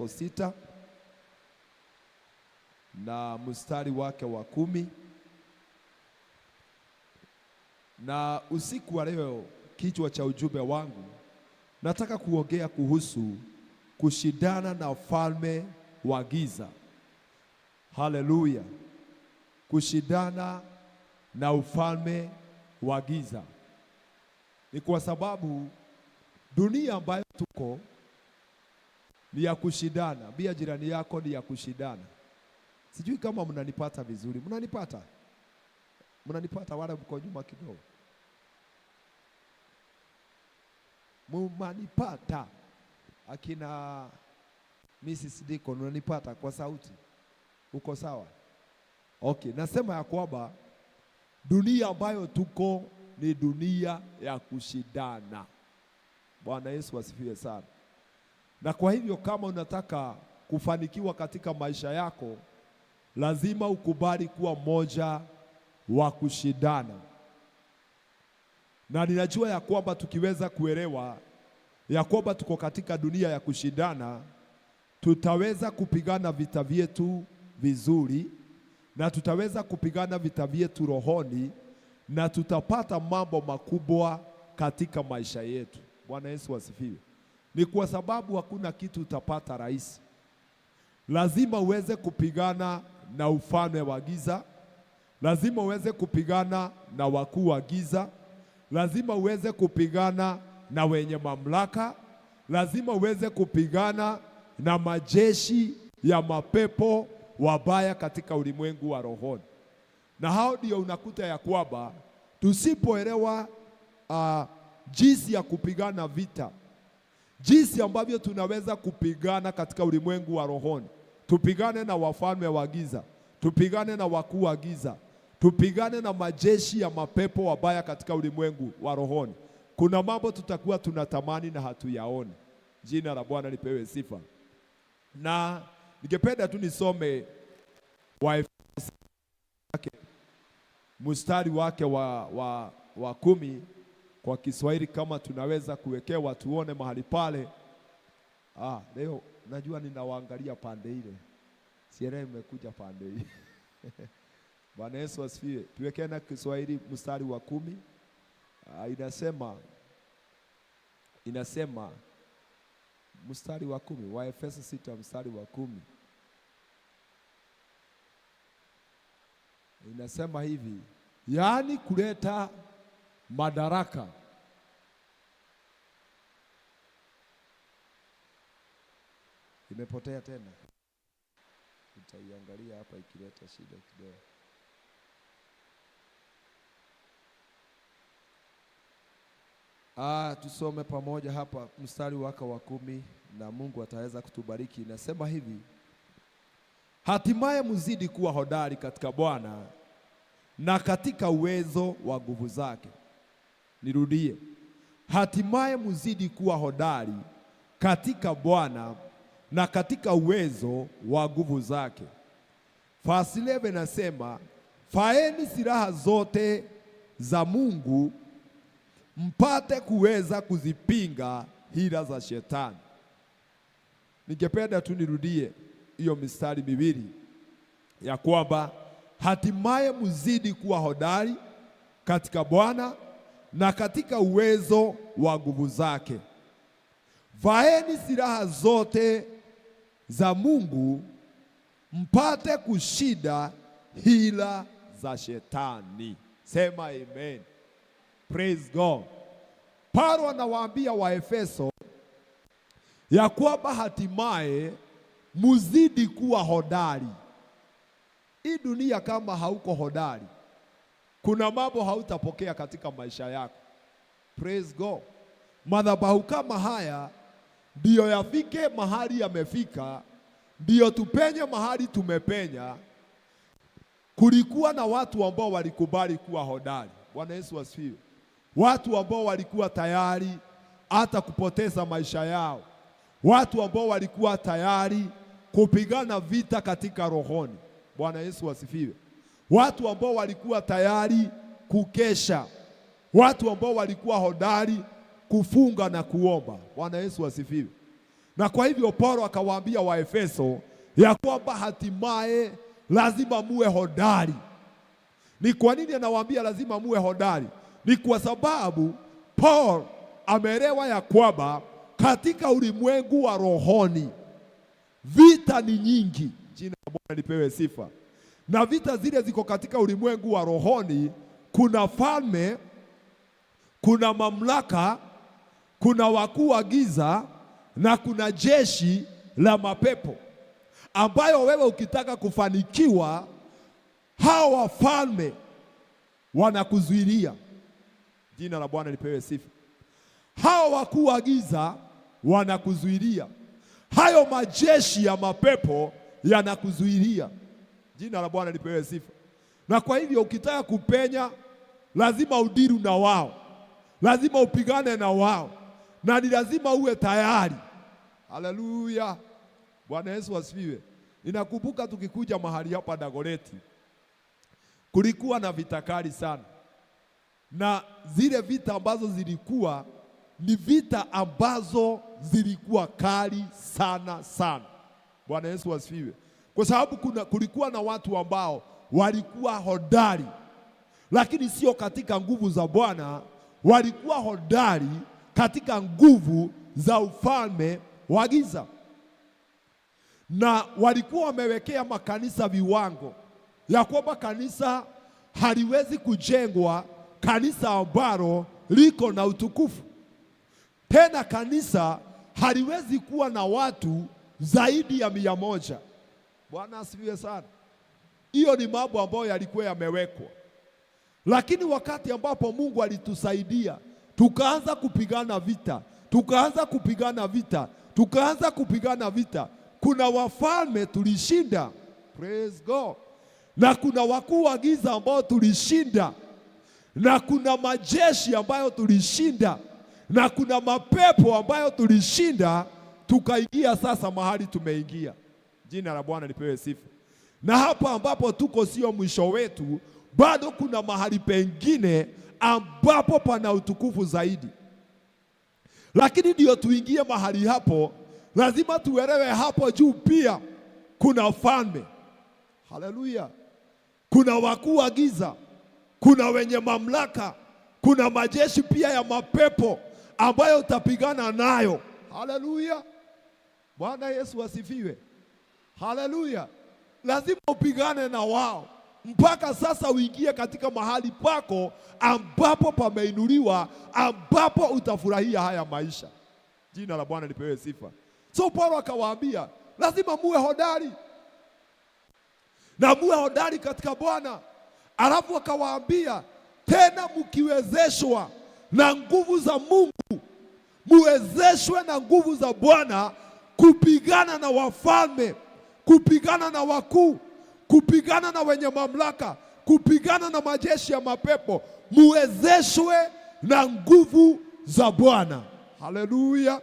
6 na mstari wake wa 10. Na usiku wa leo kichwa cha ujumbe wangu nataka kuongea kuhusu kushindana na ufalme wa giza. Haleluya. Kushindana na ufalme wa giza. Ni kwa sababu dunia ambayo tuko ni ya kushindana. Bia jirani yako ni ya kushindana. Sijui kama mnanipata vizuri. Mnanipata? Mnanipata wala mko nyuma kidogo? Mnanipata? Akina Mrs. Diko, mnanipata kwa sauti? Uko sawa? Okay, nasema ya kwamba dunia ambayo tuko ni dunia ya kushindana. Bwana Yesu asifiwe sana. Na kwa hivyo kama unataka kufanikiwa katika maisha yako, lazima ukubali kuwa mmoja wa kushindana. Na ninajua ya kwamba tukiweza kuelewa ya kwamba tuko katika dunia ya kushindana, tutaweza kupigana vita vyetu vizuri, na tutaweza kupigana vita vyetu rohoni, na tutapata mambo makubwa katika maisha yetu. Bwana Yesu asifiwe. Ni kwa sababu hakuna kitu utapata rahisi. Lazima uweze kupigana na ufalme wa giza. Lazima uweze kupigana na wakuu wa giza. Lazima uweze kupigana na wenye mamlaka. Lazima uweze kupigana na majeshi ya mapepo wabaya katika ulimwengu wa rohoni. Na hao ndio unakuta ya kwamba tusipoelewa jinsi ya kupigana vita, jinsi ambavyo tunaweza kupigana katika ulimwengu wa rohoni, tupigane na wafalme wa giza, tupigane na wakuu wa giza, tupigane na majeshi ya mapepo wabaya katika ulimwengu wa rohoni, kuna mambo tutakuwa tunatamani na hatuyaoni. Jina la Bwana lipewe sifa. Na ningependa tu nisome Waefeso mstari wake wa 10 kwa Kiswahili kama tunaweza kuwekewa tuone mahali pale. Leo najua ninawaangalia pande ile. Sielewi mmekuja pande hii. Bwana Yesu asifiwe. Tuwekee na Kiswahili mstari wa 10. Inasema mstari wa 10, Waefeso 6 mstari wa 10. Inasema hivi, yaani kuleta madaraka. Imepotea tena. Utaiangalia hapa ikileta shida kidogo. Tusome pamoja hapa mstari wake wa 10 na Mungu ataweza kutubariki. Inasema hivi, hatimaye mzidi kuwa hodari katika Bwana na katika uwezo wa nguvu zake. Nirudie, hatimaye mzidi kuwa hodari katika Bwana na katika uwezo wa nguvu zake. Verse 11 nasema, faeni silaha zote za Mungu mpate kuweza kuzipinga hila za shetani. Ningependa tu nirudie hiyo mistari miwili ya kwamba hatimaye mzidi kuwa hodari katika Bwana na katika uwezo wa nguvu zake. Vaeni silaha zote za Mungu mpate kushinda hila za shetani. Sema amen. Praise God. Paulo anawaambia Waefeso ya kwamba hatimaye muzidi kuwa hodari. Hii dunia kama hauko hodari, kuna mambo hautapokea katika maisha yako. Praise God. Madhabahu kama haya ndiyo yafike mahali yamefika, ndiyo tupenye mahali tumepenya. Kulikuwa na watu ambao walikubali kuwa hodari. Bwana Yesu asifiwe. Watu ambao walikuwa tayari hata kupoteza maisha yao. Watu ambao walikuwa tayari kupigana vita katika rohoni. Bwana Yesu asifiwe. Watu ambao walikuwa tayari kukesha. Watu ambao walikuwa hodari kufunga na kuomba. Bwana Yesu asifiwe. Na kwa hivyo Paulo akawaambia Waefeso ya kwamba hatimaye lazima muwe hodari. Ni kwa nini anawaambia lazima muwe hodari? Ni kwa sababu Paul ameelewa ya kwamba katika ulimwengu wa rohoni vita ni nyingi. Jina la Bwana lipewe sifa. Na vita zile ziko katika ulimwengu wa rohoni, kuna falme, kuna mamlaka, kuna wakuu wa giza na kuna jeshi la mapepo, ambayo wewe ukitaka kufanikiwa, hao wafalme wanakuzuilia. Jina la Bwana lipewe sifa. Hao wakuu wa giza wanakuzuilia, hayo majeshi ya mapepo yanakuzuilia. Jina la Bwana lipewe sifa. Na kwa hivyo ukitaka kupenya, lazima udiru na wao, lazima upigane na wao, na ni lazima uwe tayari. Haleluya, Bwana Yesu asifiwe. Ninakumbuka tukikuja mahali hapa Dagoretti, kulikuwa na vita kali sana, na zile vita ambazo zilikuwa ni vita ambazo zilikuwa kali sana sana. Bwana Yesu asifiwe. Kwa sababu kulikuwa na watu ambao walikuwa hodari, lakini sio katika nguvu za Bwana, walikuwa hodari katika nguvu za ufalme wa giza. Na walikuwa wamewekea makanisa viwango ya kwamba kanisa haliwezi kujengwa kanisa ambalo liko na utukufu. Tena kanisa haliwezi kuwa na watu zaidi ya 100. Bwana asifiwe sana. Hiyo ni mambo ambayo yalikuwa yamewekwa. Lakini wakati ambapo Mungu alitusaidia, tukaanza kupigana vita, kuna wafalme tulishinda. Praise God. Na kuna wakuu wa giza ambao tulishinda, na kuna majeshi ambayo tulishinda, na kuna mapepo ambayo tulishinda, tukaingia sasa mahali tumeingia. Jina la Bwana lipewe sifa. Na hapa ambapo tuko sio mwisho wetu, bado kuna mahali pengine ambapo pana utukufu zaidi. Lakini ndio tuingie mahali hapo, lazima tuelewe hapo juu pia kuna ufalme. Haleluya. Kuna wakuu wa giza, kuna wenye mamlaka, kuna majeshi pia ya mapepo ambayo utapigana nayo. Haleluya. Bwana Yesu asifiwe. Haleluya. Lazima upigane na wao mpaka sasa uingie katika mahali pako ambapo pameinuliwa, ambapo utafurahia haya maisha. Jina la Bwana lipewe sifa. So Paulo akawaambia lazima muwe hodari, na muwe hodari katika Bwana. Alafu akawaambia tena, mkiwezeshwa na nguvu za Mungu, muwezeshwe na nguvu za Bwana kupigana na wafalme, kupigana na wakuu, kupigana na wenye mamlaka, kupigana na majeshi ya mapepo. Muwezeshwe na nguvu za Bwana. Haleluya.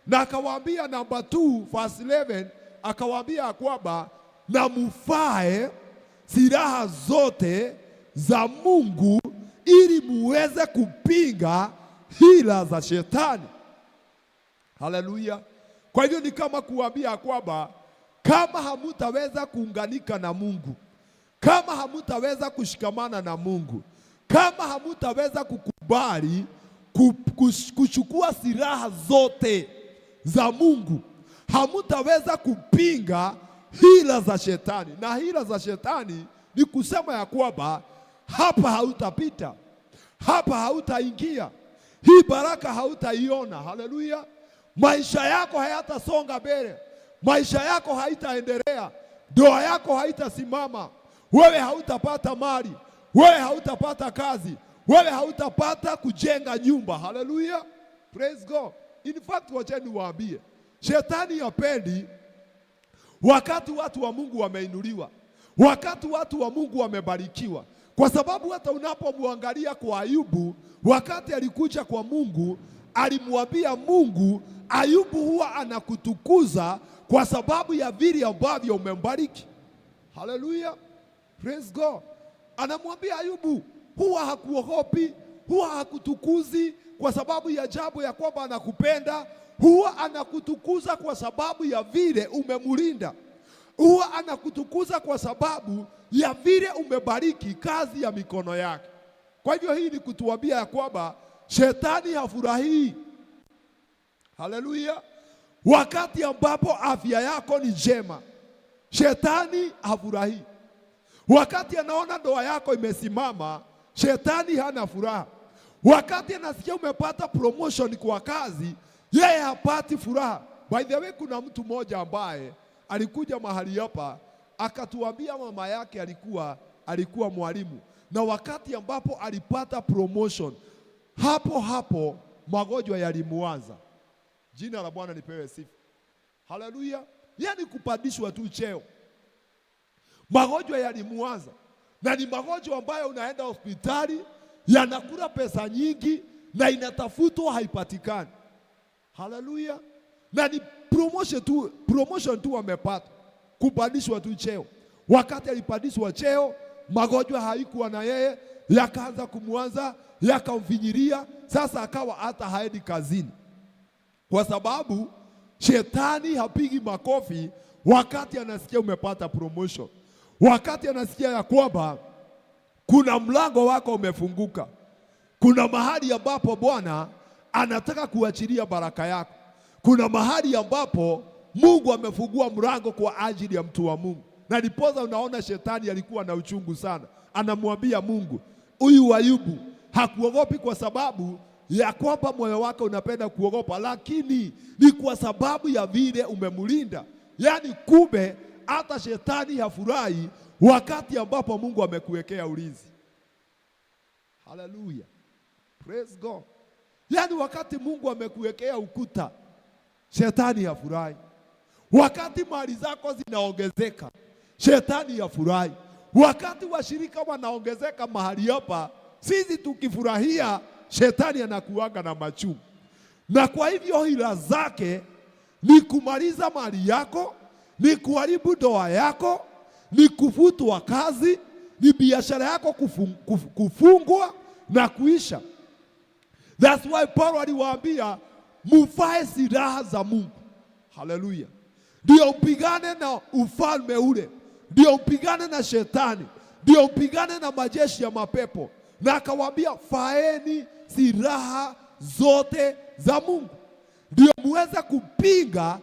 Na akawaambia number 2 verse 11, akawaambia kwamba na mufae silaha zote za Mungu ili muweze kupinga hila za shetani. Haleluya. Kwa hivyo ni kama kuambia kwamba kama hamutaweza kuunganika na Mungu, kama hamutaweza kushikamana na Mungu, kama hamutaweza kukubali kuchukua silaha zote za Mungu, hamutaweza kupinga hila za shetani. Na hila za shetani ni kusema ya kwamba hapa hautapita, hapa hautaingia, hii baraka hautaiona. Haleluya. Maisha yako hayatasonga mbele, maisha yako haitaendelea, ndoa yako haitasimama, wewe hautapata mali, wewe hautapata kazi, wewe hautapata kujenga nyumba. Haleluya. Praise God. In fact, wacheni waambie, shetani hapendi wakati watu wa Mungu wameinuliwa, wakati watu wa Mungu wamebarikiwa. Kwa sababu hata unapomwangalia kwa Ayubu, wakati alikuja kwa Mungu, alimwambia Mungu, Ayubu huwa anakutukuza kwa sababu ya vile ambavyo umembariki. Haleluya. Praise God. Anamwambia Ayubu huwa hakuogopi, huwa hakutukuzi kwa sababu ya jambo ya kwamba anakupenda, huwa anakutukuza kwa sababu ya vile umemlinda. Huwa anakutukuza kwa sababu ya vile umebariki kazi ya mikono yake. Kwa hivyo hii ni kutuambia ya kwamba shetani hafurahii. Haleluya. Wakati ambapo afya yako ni njema, shetani hafurahii. Wakati anaona ndoa yako imesimama, shetani hana furaha. Wakati anasikia umepata promotion kwa kazi, yeye hapati furaha. By the way, kuna mtu mmoja ambaye alikuja mahali hapa akatuambia mama yake alikuwa mwalimu, na wakati ambapo alipata promotion, hapo magonjwa yalimuanza. Jina la Bwana lipewe sifa. Haleluya. Yani kupandishwa tu cheo, magonjwa yalimuanza, na ni magonjwa ambayo unaenda hospitali, yanakula pesa nyingi na inatafutwa haipatikani. Haleluya. Na ni promotion tu amepata, kupandishwa tu cheo. Wakati alipandishwa cheo, magonjwa haikuwa na yeye, yakaanza kumuanza, yakamfinyiria. Sasa akawa hata haendi kazini, kwa sababu shetani hapigi makofi wakati anasikia umepata promotion. Wakati anasikia ya kwamba kuna mlango wako umefunguka, kuna mahali ambapo Bwana anataka kuachilia baraka yako, kuna mahali ambapo Mungu amefungua mlango kwa ajili ya mtu wa Mungu. Na ndiposa unaona shetani alikuwa na uchungu sana, anamwambia Mungu, huyu Ayubu hakuogopi kwa sababu ya kwamba moyo wake unapenda kuogopa, lakini ni kwa sababu ya vile umemlinda. Yani kumbe hata shetani hafurahi wakati ambapo Mungu amekuwekea ulinzi. Haleluya. Praise God. Yani wakati Mungu amekuwekea ukuta, shetani hafurahi. Wakati mali zako zinaongezeka, shetani hafurahi. Wakati washirika wanaongezeka mahali hapa, sisi tukifurahia, shetani anakuanga na machungu. Na kwa hivyo hila zake ni kumaliza mali yako, ni kuharibu ndoa yako, ni kufutwa kazi, ni biashara yako kufungwa na kuisha. That's why Paulo aliwaambia muvae silaha za Mungu. Haleluya. Ndio upigane na ufalme ule, ndio upigane na shetani, ndio upigane na majeshi ya mapepo. Na akawaambia faeni silaha zote za Mungu, ndio muweze kupinga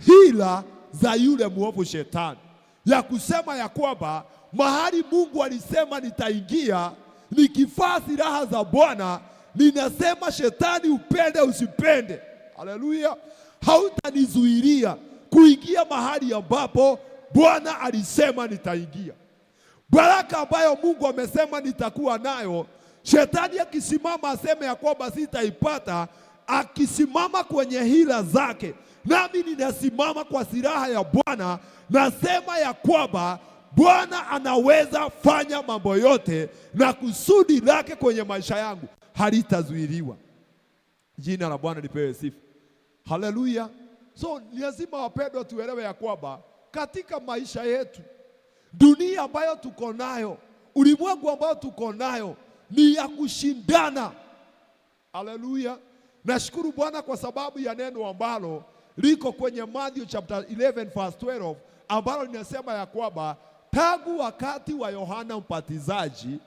hila za yule mwovu shetani, ya kusema ya kwamba mahali Mungu alisema nitaingia, nikivaa silaha za Bwana, ninasema shetani upende usipende, haleluya, hautanizuilia kuingia mahali ambapo Bwana alisema nitaingia. Baraka ambayo Mungu amesema nitakuwa nayo, shetani akisimama aseme ya kwamba sitaipata, akisimama kwenye hila zake, nami ninasimama kwa silaha ya Bwana, nasema ya kwamba Bwana anaweza fanya mambo yote, na kusudi lake kwenye maisha yangu halitazuiliwa. Jina la Bwana lipewe sifa. Haleluya. So ni lazima wapendwa tuelewe ya kwamba katika maisha yetu, dunia ambayo tuko nayo, ulimwengu ambao tuko nayo ni ya kushindana. Haleluya. Nashukuru Bwana kwa sababu ya neno ambalo liko kwenye Matthew chapter 11 verse 12, ambalo linasema ya kwamba tangu wakati wa Yohana Mbatizaji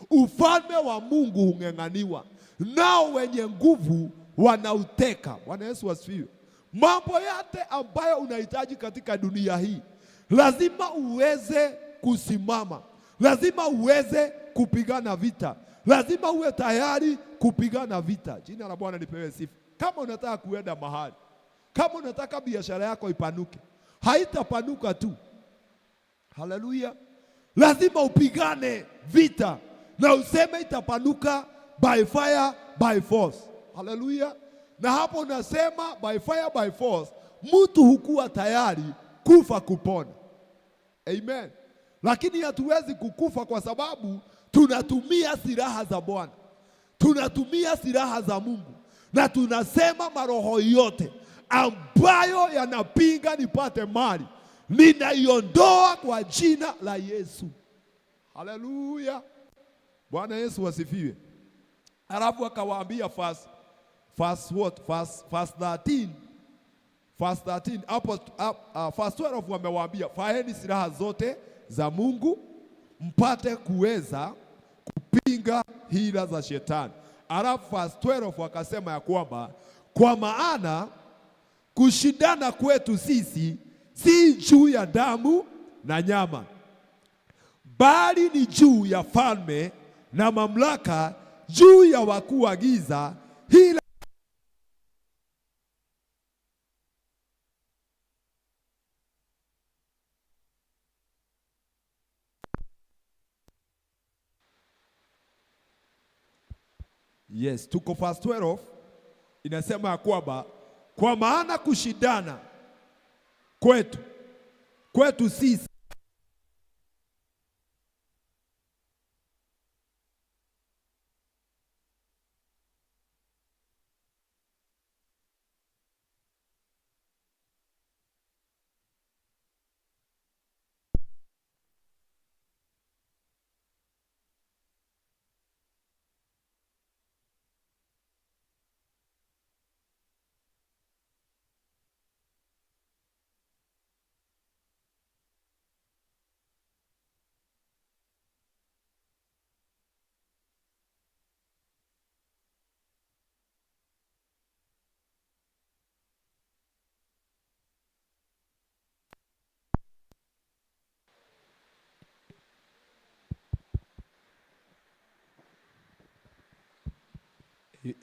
ufalme wa Mungu hung'ang'aniwa, nao wenye nguvu wanauteka. Bwana Yesu asifiwe. Mambo yote ambayo unahitaji katika dunia hii, lazima uweze kusimama, lazima uweze kupigana vita, lazima uwe tayari kupigana vita. Jina la Bwana lipewe sifa. Kama unataka kuenda mahali, kama unataka biashara yako ipanuke, haitapanuka tu. Haleluya. Lazima upigane vita na useme itapanuka by fire by force. Haleluya. Na hapo unasema by fire by force, mtu hukuwa tayari kufa kupona. Amen. Lakini hatuwezi kukufa kwa sababu tunatumia silaha za Bwana, tunatumia silaha za Mungu, na tunasema maroho yote ambayo yanapinga nipate mali, ninaiondoa kwa jina la Yesu. Haleluya. Bwana Yesu asifiwe. Alafu akawaambia verse 13, verse 13 hapo, verse 12 wamewaambia faeni silaha zote za Mungu mpate kuweza kupinga hila za shetani. Alafu verse 12 wakasema ya kwamba kwa maana kushindana kwetu sisi si juu ya damu na nyama, bali ni juu ya falme na mamlaka, juu ya wakuu wa giza hila. Yes, tuko verse 12 inasema ya kwamba kwa maana kushindana kwetu sisi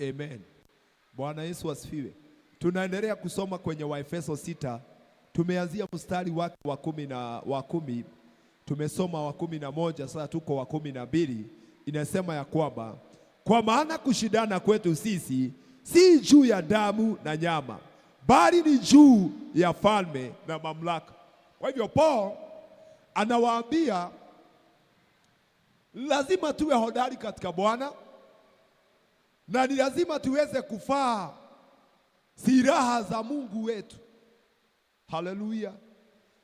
Amen. Bwana Yesu asifiwe. Tunaendelea kusoma kwenye Waefeso 6. Tumeanzia mstari wake wa kumi. Tumesoma wa 11, sasa tuko wa 12. Inasema ya kwamba kwa maana kushindana kwetu sisi si juu ya damu na nyama, bali ni juu ya falme na mamlaka. Kwa hivyo Paul anawaambia lazima tuwe hodari katika Bwana, na ni lazima tuweze kufaa silaha za Mungu wetu. Haleluya.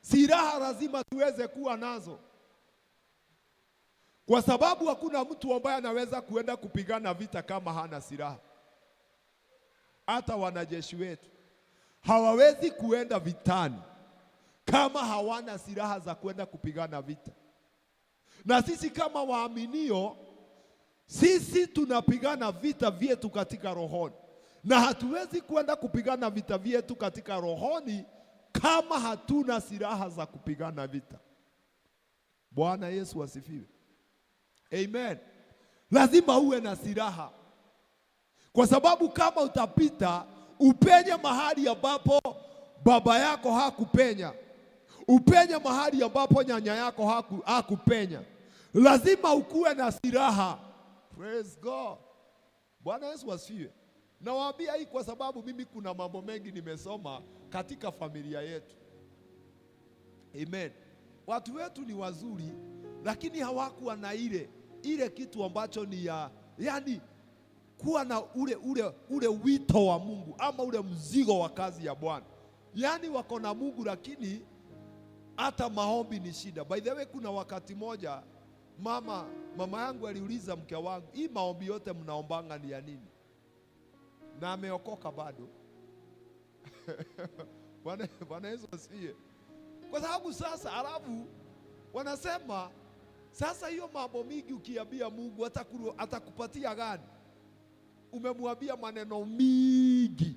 Silaha lazima tuweze kuwa nazo, kwa sababu hakuna mtu ambaye anaweza kuenda kupigana vita kama hana silaha. Hata wanajeshi wetu hawawezi kuenda vitani kama hawana silaha za kwenda kupigana vita. Na sisi kama waaminio, sisi tunapigana vita vyetu katika rohoni, na hatuwezi kwenda kupigana vita vyetu katika rohoni kama hatuna silaha za kupigana vita. Bwana Yesu asifiwe. Amen. Lazima uwe na silaha, kwa sababu kama utapita upenye mahali ambapo baba yako hakupenya, upenye mahali ambapo nyanya yako hakupenya, lazima ukuwe na silaha. Praise God. Bwana Yesu asifiwe. Nawaambia hii kwa sababu mimi kuna mambo mengi nimesoma katika familia yetu. Amen. Watu wetu ni wazuri, lakini hawakuwa na ile kitu ambacho ni yani kuwa na ule wito wa Mungu ama ule mzigo wa kazi ya Bwana. Yani wako na Mungu lakini hata maombi ni shida. By the way, kuna wakati moja mama yangu aliuliza mke wangu, hii maombi yote mnaombanga ni ya nini? Na ameokoka bado. Bwana Yesu asifiwe. Kwa sababu sasa alafu wanasema sasa hiyo mambo mingi ukiambia Mungu atakupatia gani? Umemwambia maneno mingi,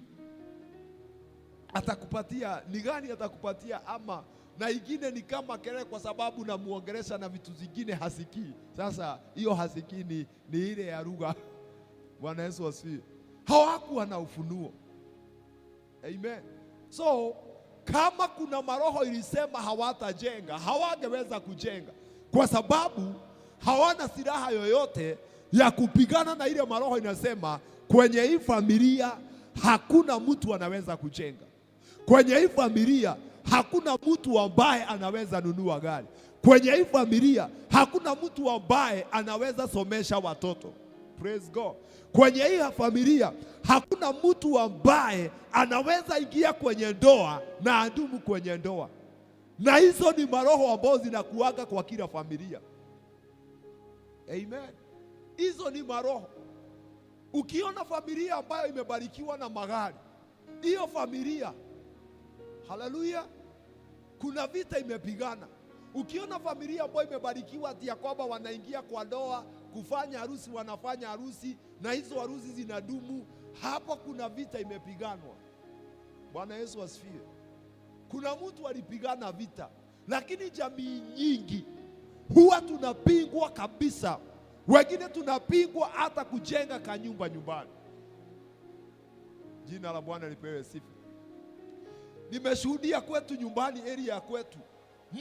atakupatia ni gani? Atakupatia ama na ingine ni kama kelele, kwa sababu namuongelesha na vitu zingine hasikii. Sasa hiyo hasikii ni ile ya lugha. Bwana Yesu asifiwe. Hawakuwa na ufunuo. Amen. So kama kuna maroho ilisema hawatajenga, hawangeweza kujenga, kwa sababu hawana silaha yoyote ya kupigana na ile maroho. Inasema kwenye hii familia hakuna mtu anaweza kujenga. Kwenye hii familia hakuna mtu ambaye anaweza nunua gari. Kwenye hii familia hakuna mtu ambaye anaweza somesha watoto. Praise God. Kwenye hii familia hakuna mtu ambaye anaweza ingia kwenye ndoa na adumu kwenye ndoa. Na hizo ni maroho ambazo zinakuaga kwa kila familia. Amen. Hizo ni maroho. Ukiona familia ambayo imebarikiwa na magari, hiyo familia Haleluya. Kuna vita imepigana. Ukiona familia ambayo imebarikiwa ati ya kwamba wanaingia kwa ndoa, kufanya harusi, wanafanya harusi na hizo harusi zinadumu, hapo kuna vita imepiganwa. Bwana Yesu asifiwe. Kuna mtu alipigana vita, lakini jamii nyingi huwa tunapingwa kabisa. Wengine tunapingwa hata kujenga kanyumba nyumbani. Jina la Bwana lipewe sifa. Nimeshuhudia kwetu nyumbani, area ya kwetu,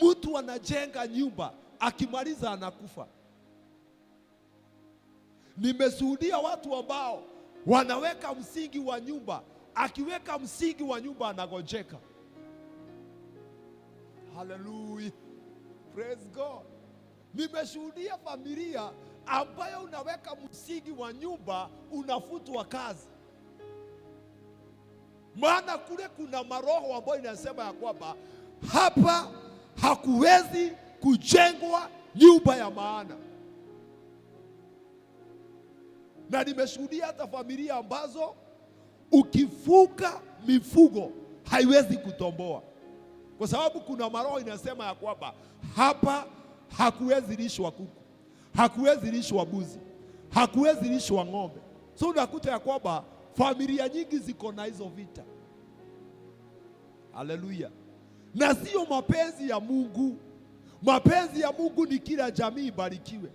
mtu anajenga nyumba, akimaliza anakufa. Nimeshuhudia watu ambao wanaweka msingi wa nyumba, akiweka msingi wa nyumba anagojeka. Hallelujah. Praise God. Nimeshuhudia familia ambayo unaweka msingi wa nyumba unafutwa kazi. Maana kule kuna maroho ambayo inasema ya kwamba hapa hakuwezi kujengwa nyumba ya maana. Na nimeshuhudia hata familia ambazo ukifuga mifugo haiwezi kutomboa, kwa sababu kuna maroho inasema ya kwamba hapa hakuwezi lishwa kuku, hakuwezi lishwa mbuzi, hakuwezi lishwa ng'ombe. So unakuta ya kwamba familia nyingi ziko na hizo vita. Haleluya. Na sio mapenzi ya Mungu. Mapenzi ya Mungu ni kila jamii ibarikiwe.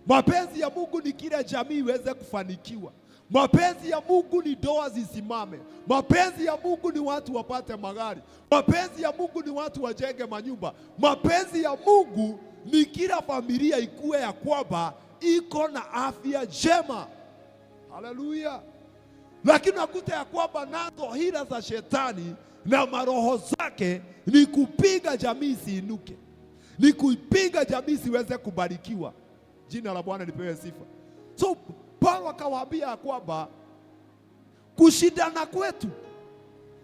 Mapenzi ya Mungu ni kila jamii iweze kufanikiwa. Mapenzi ya Mungu ni ndoa zisimame. Mapenzi ya Mungu ni watu wapate magari. Mapenzi ya Mungu ni watu wajenge manyumba. Mapenzi ya Mungu ni kila familia ikuwe ya kwamba iko na afya njema. Haleluya. Lakini nakuta ya kwamba nazo hila za shetani na maroho zake ni kupiga jamii siinuke, ni kuipiga jamii siweze kubarikiwa. Jina la Bwana lipewe sifa. So Paulo akawaambia kwamba kushindana kwetu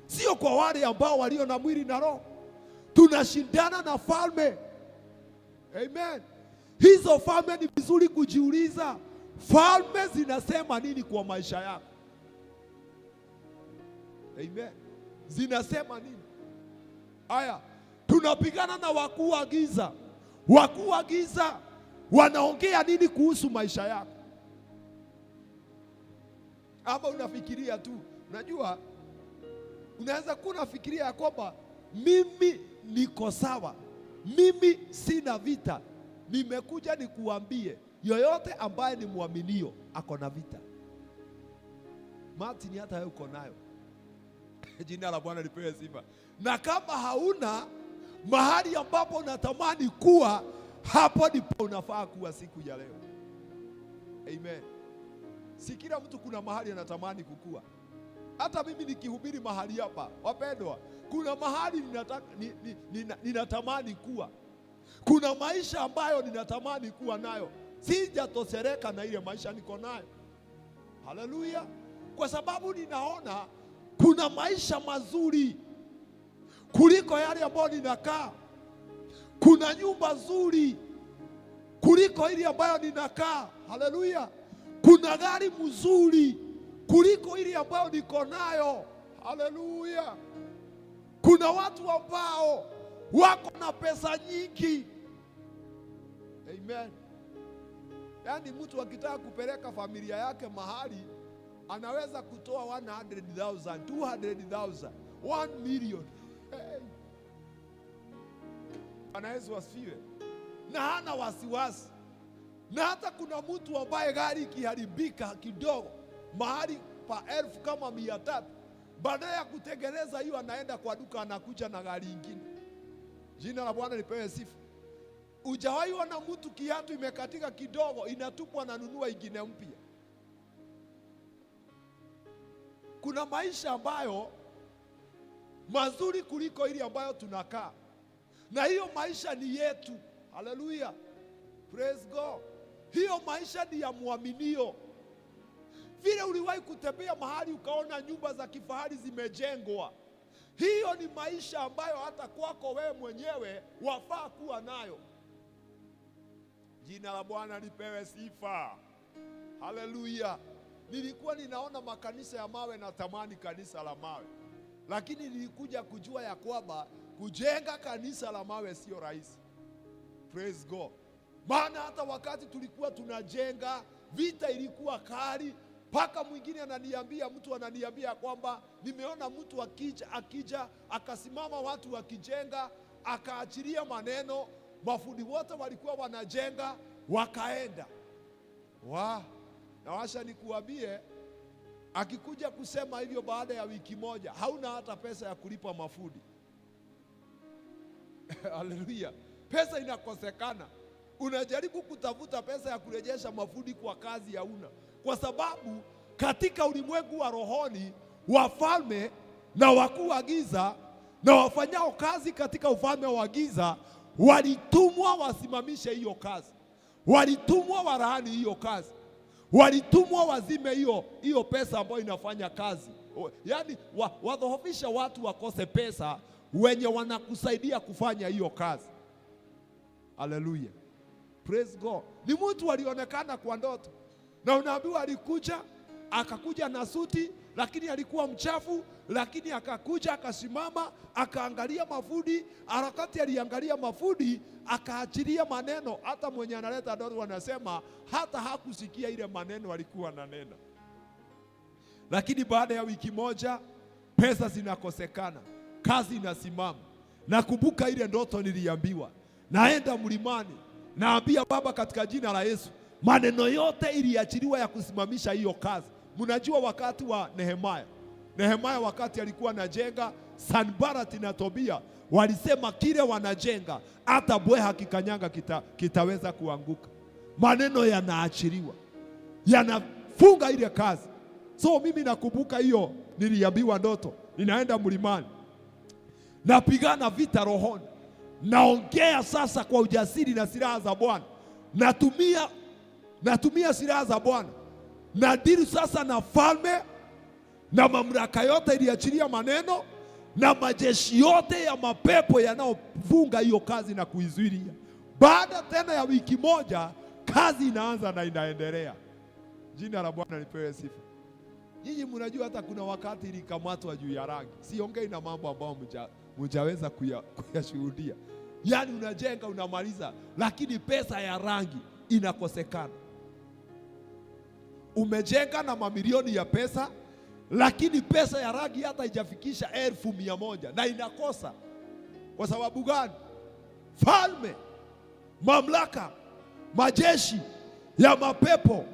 sio kwa wale ambao walio na mwili na roho, tunashindana na falme. Amen. Hizo falme ni vizuri kujiuliza, falme zinasema nini kwa maisha yako? Amen. Zinasema nini? Aya, tunapigana na wakuu wa giza. Wakuu wa giza wanaongea nini kuhusu maisha yako? Ama unafikiria tu? Unajua, unaweza kuwa unafikiria ya kwamba mimi niko sawa, mimi sina vita. Nimekuja nikuambie, yoyote ambaye ni mwaminio ako na vita. Martin, hata wewe uko nayo. Jina la Bwana lipewe sifa. Na kama hauna mahali ambapo unatamani kuwa, hapo ndipo unafaa kuwa siku ya leo. Amen. Si kila mtu kuna mahali anatamani kukua. Hata mimi nikihubiri mahali hapa, wapendwa, kuna mahali ninatamani kuwa. Kuna maisha ambayo ninatamani kuwa nayo. Sijatosereka na ile maisha niko nayo. Haleluya. Kwa sababu ninaona kuna maisha mazuri kuliko yale ambayo ninakaa. Kuna nyumba nzuri kuliko ile ambayo ninakaa. Haleluya. Kuna gari mzuri kuliko ile ambayo niko nayo. Haleluya. Kuna watu ambao wako na pesa nyingi. Amen. Yaani mtu akitaka kupeleka familia yake mahali anaweza kutoa 100,000, 200,000, 1 million. Hey. Bwana Yesu asifiwe. Na hana wasiwasi. Na hata kuna mtu ambaye gari ikiharibika kidogo mahali pa 1000 kama 300, baada ya kutengeneza hiyo anaenda kwa duka anakuja na gari nyingine. Jina la Bwana lipewe sifa. Hujawahi ona mtu kiatu imekatika kidogo inatupwa ananunua ingine mpya? Kuna maisha ambayo mazuri kuliko ile ambayo tunakaa. Na hiyo maisha ni yetu. Haleluya. Praise God. Hiyo maisha ni ya muaminio. Vile uliwahi kutembea mahali ukaona nyumba za kifahari zimejengwa, hiyo ni maisha ambayo hata kwako wewe mwenyewe wafaa kuwa nayo. Jina la Bwana lipewe sifa. Haleluya. Nilikuwa ninaona makanisa ya mawe na tamani kanisa la mawe. lakini nilikuja kujua ya kwamba kujenga kanisa la mawe sio rahisi. Praise God. Maana hata wakati tulikuwa tunajenga, vita ilikuwa kali, mpaka mwingine mtu ananiambia kwamba nimeona mtu akija akasimama watu wakijenga, akaachilia maneno, mafundi wote walikuwa wanajenga wakaenda. Na washa nikuambie, akikuja kusema hivyo baada ya wiki moja, hauna hata pesa ya kulipa mafundi. Haleluya. Pesa inakosekana. Unajaribu kutafuta pesa ya kurejesha mafundi kwa kazi hauna. Kwa sababu katika ulimwengu wa rohoni, wafalme na wakuu wa giza na wafanyao kazi katika ufalme wa giza walitumwa wasimamishe hiyo kazi. Walitumwa walaani hiyo kazi. Walitumwa wazime hiyo pesa ambayo inafanya kazi. Yaani wadhoofisha watu wakose pesa wenye wanakusaidia kufanya hiyo kazi. Haleluya. Praise God. Ni mtu alionekana kwa ndoto, na unaambiwa alikuja, akakuja na suti, lakini alikuwa mchafu, lakini akakuja akasimama, akaangalia mafundi, harakati aliangalia mafundi, akaachilia maneno. Hata mwenye analeta ndoto wanasema hata hakusikia ile maneno alikuwa ananena. Lakini baada ya wiki moja pesa zinakosekana, kazi inasimama. Nakumbuka ile ndoto niliambiwa, naenda mlimani, naambia Baba katika jina la Yesu, maneno yote iliachiliwa ya kusimamisha hiyo kazi. Mnajua wakati wa Nehemia wakati alikuwa anajenga, Sanbalati na Tobia walisema kile wanajenga hata bweha kikanyanga kitaweza kuanguka. Maneno yanaachiliwa, yanafunga ile kazi. So mimi nakumbuka hiyo niliambiwa ndoto, ninaenda mlimani, napigana vita rohoni, naongea sasa kwa ujasiri na silaha za Bwana, natumia silaha za Bwana, nadili sasa na falme na mamlaka yote iliachilia maneno, na majeshi yote ya mapepo yanayofunga hiyo kazi na kuizuilia. Baada tena ya wiki moja kazi inaanza na inaendelea. Jina la Bwana lipewe sifa. Nyinyi mnajua hata kuna wakati ilikamatwa juu ya rangi. Siongei na mambo ambayo mjaweza kuyashuhudia. Yaani unajenga unamaliza, lakini pesa ya rangi inakosekana. Umejenga na mamilioni ya pesa, lakini pesa ya rangi hata haijafikisha 1,100 na inakosa. Kwa sababu gani? Falme, mamlaka, majeshi ya mapepo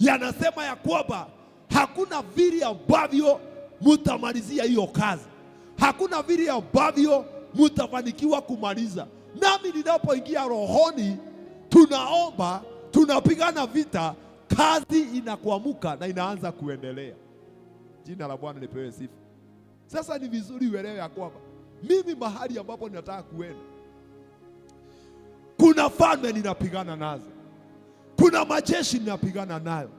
yanasema ya kwamba hakuna vile ambavyo mutamalizia hiyo kazi. Hakuna vile ambavyo mutafanikiwa kumaliza. Nami ninapoingia rohoni, tunaomba, tunapigana vita, kazi inakuamuka na inaanza kuendelea. Jina la Bwana lipewe sifa. Sasa ni vizuri uelewe ya kwamba mimi mahali ambapo ninataka kuenda, kuna falme ninapigana nazo, kuna majeshi ninapigana nayo,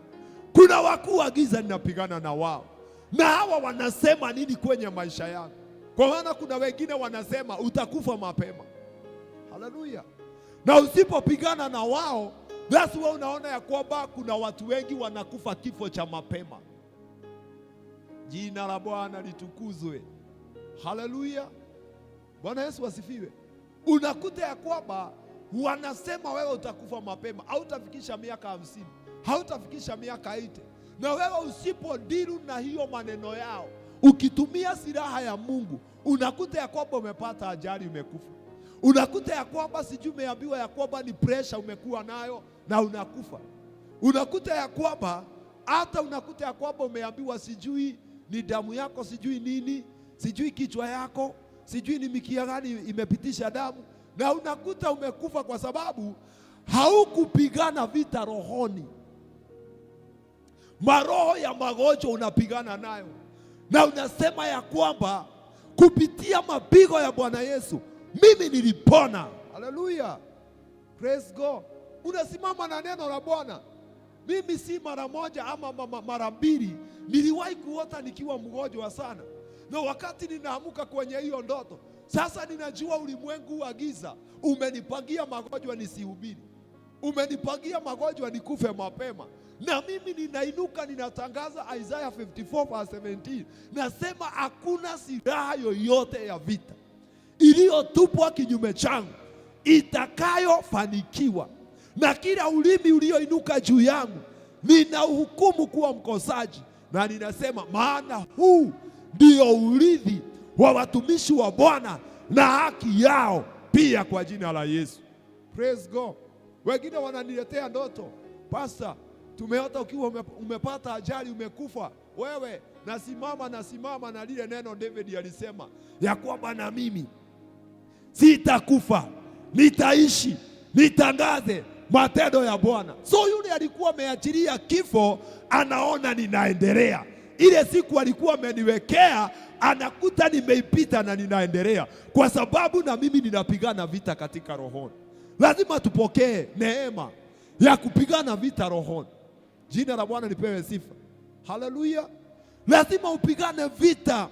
kuna wakuu wa giza ninapigana na wao. Na hawa wanasema nini kwenye maisha yangu? Kwa maana kuna wengine wanasema utakufa mapema. Haleluya. Na usipopigana na wao, basi wewe unaona ya kwamba kuna watu wengi wanakufa kifo cha mapema. Jina la Bwana litukuzwe. Haleluya. Bwana Yesu asifiwe. Unakuta ya kwamba wanasema wewe utakufa mapema, hautafikisha miaka 50, hautafikisha miaka 80. Na wewe usipodilu na hiyo maneno yao, ukitumia silaha ya Mungu, unakuta ya kwamba umepata ajali, umekufa. Unakuta ya kwamba sijui umeambiwa ya kwamba ni pressure umekuwa nayo na unakufa. Unakuta ya kwamba unakuta ya kwamba umeambiwa sijui ni damu yako, sijui nini, sijui kichwa yako, sijui ni mikia gani imepitisha damu, na unakuta umekufa kwa sababu haukupigana vita rohoni. Maroho ya magonjwa unapigana nayo, na unasema ya kwamba kupitia mapigo ya Bwana Yesu mimi nilipona. Haleluya. Praise God. Unasimama na neno la Bwana. Mimi si mara moja ama mara mbili niliwahi kuota nikiwa mgonjwa sana, na wakati ninaamuka kwenye hiyo ndoto, sasa ninajua ulimwengu wa giza umenipangia magonjwa nisihubiri, umenipangia magonjwa nikufe mapema. Na mimi ninainuka ninatangaza Isaiah 54:17. Nasema hakuna silaha yoyote ya vita iliyotupwa kinyume changu itakayofanikiwa, na kila ulimi ulioinuka juu yangu ninauhukumu kuwa mkosaji. Na ninasema maana huu ndio urithi wa watumishi wa Bwana na haki yao pia, kwa jina la Yesu. Praise God. Wengine wananiletea ndoto, Pastor, tumeota ukiwa umepata ajali, umekufa. Wewe nasimama na lile neno David alisema ya kwamba na mimi sitakufa, nitaishi nitangaze matendo ya Bwana. So yule alikuwa ameachilia kifo anaona ninaendelea. Ile siku alikuwa ameniwekea anakuta nimeipita na ninaendelea, kwa sababu na mimi ninapigana vita katika rohoni. Lazima tupokee neema ya kupigana vita rohoni. Jina la Bwana lipewe sifa. Haleluya. Lazima upigane vita,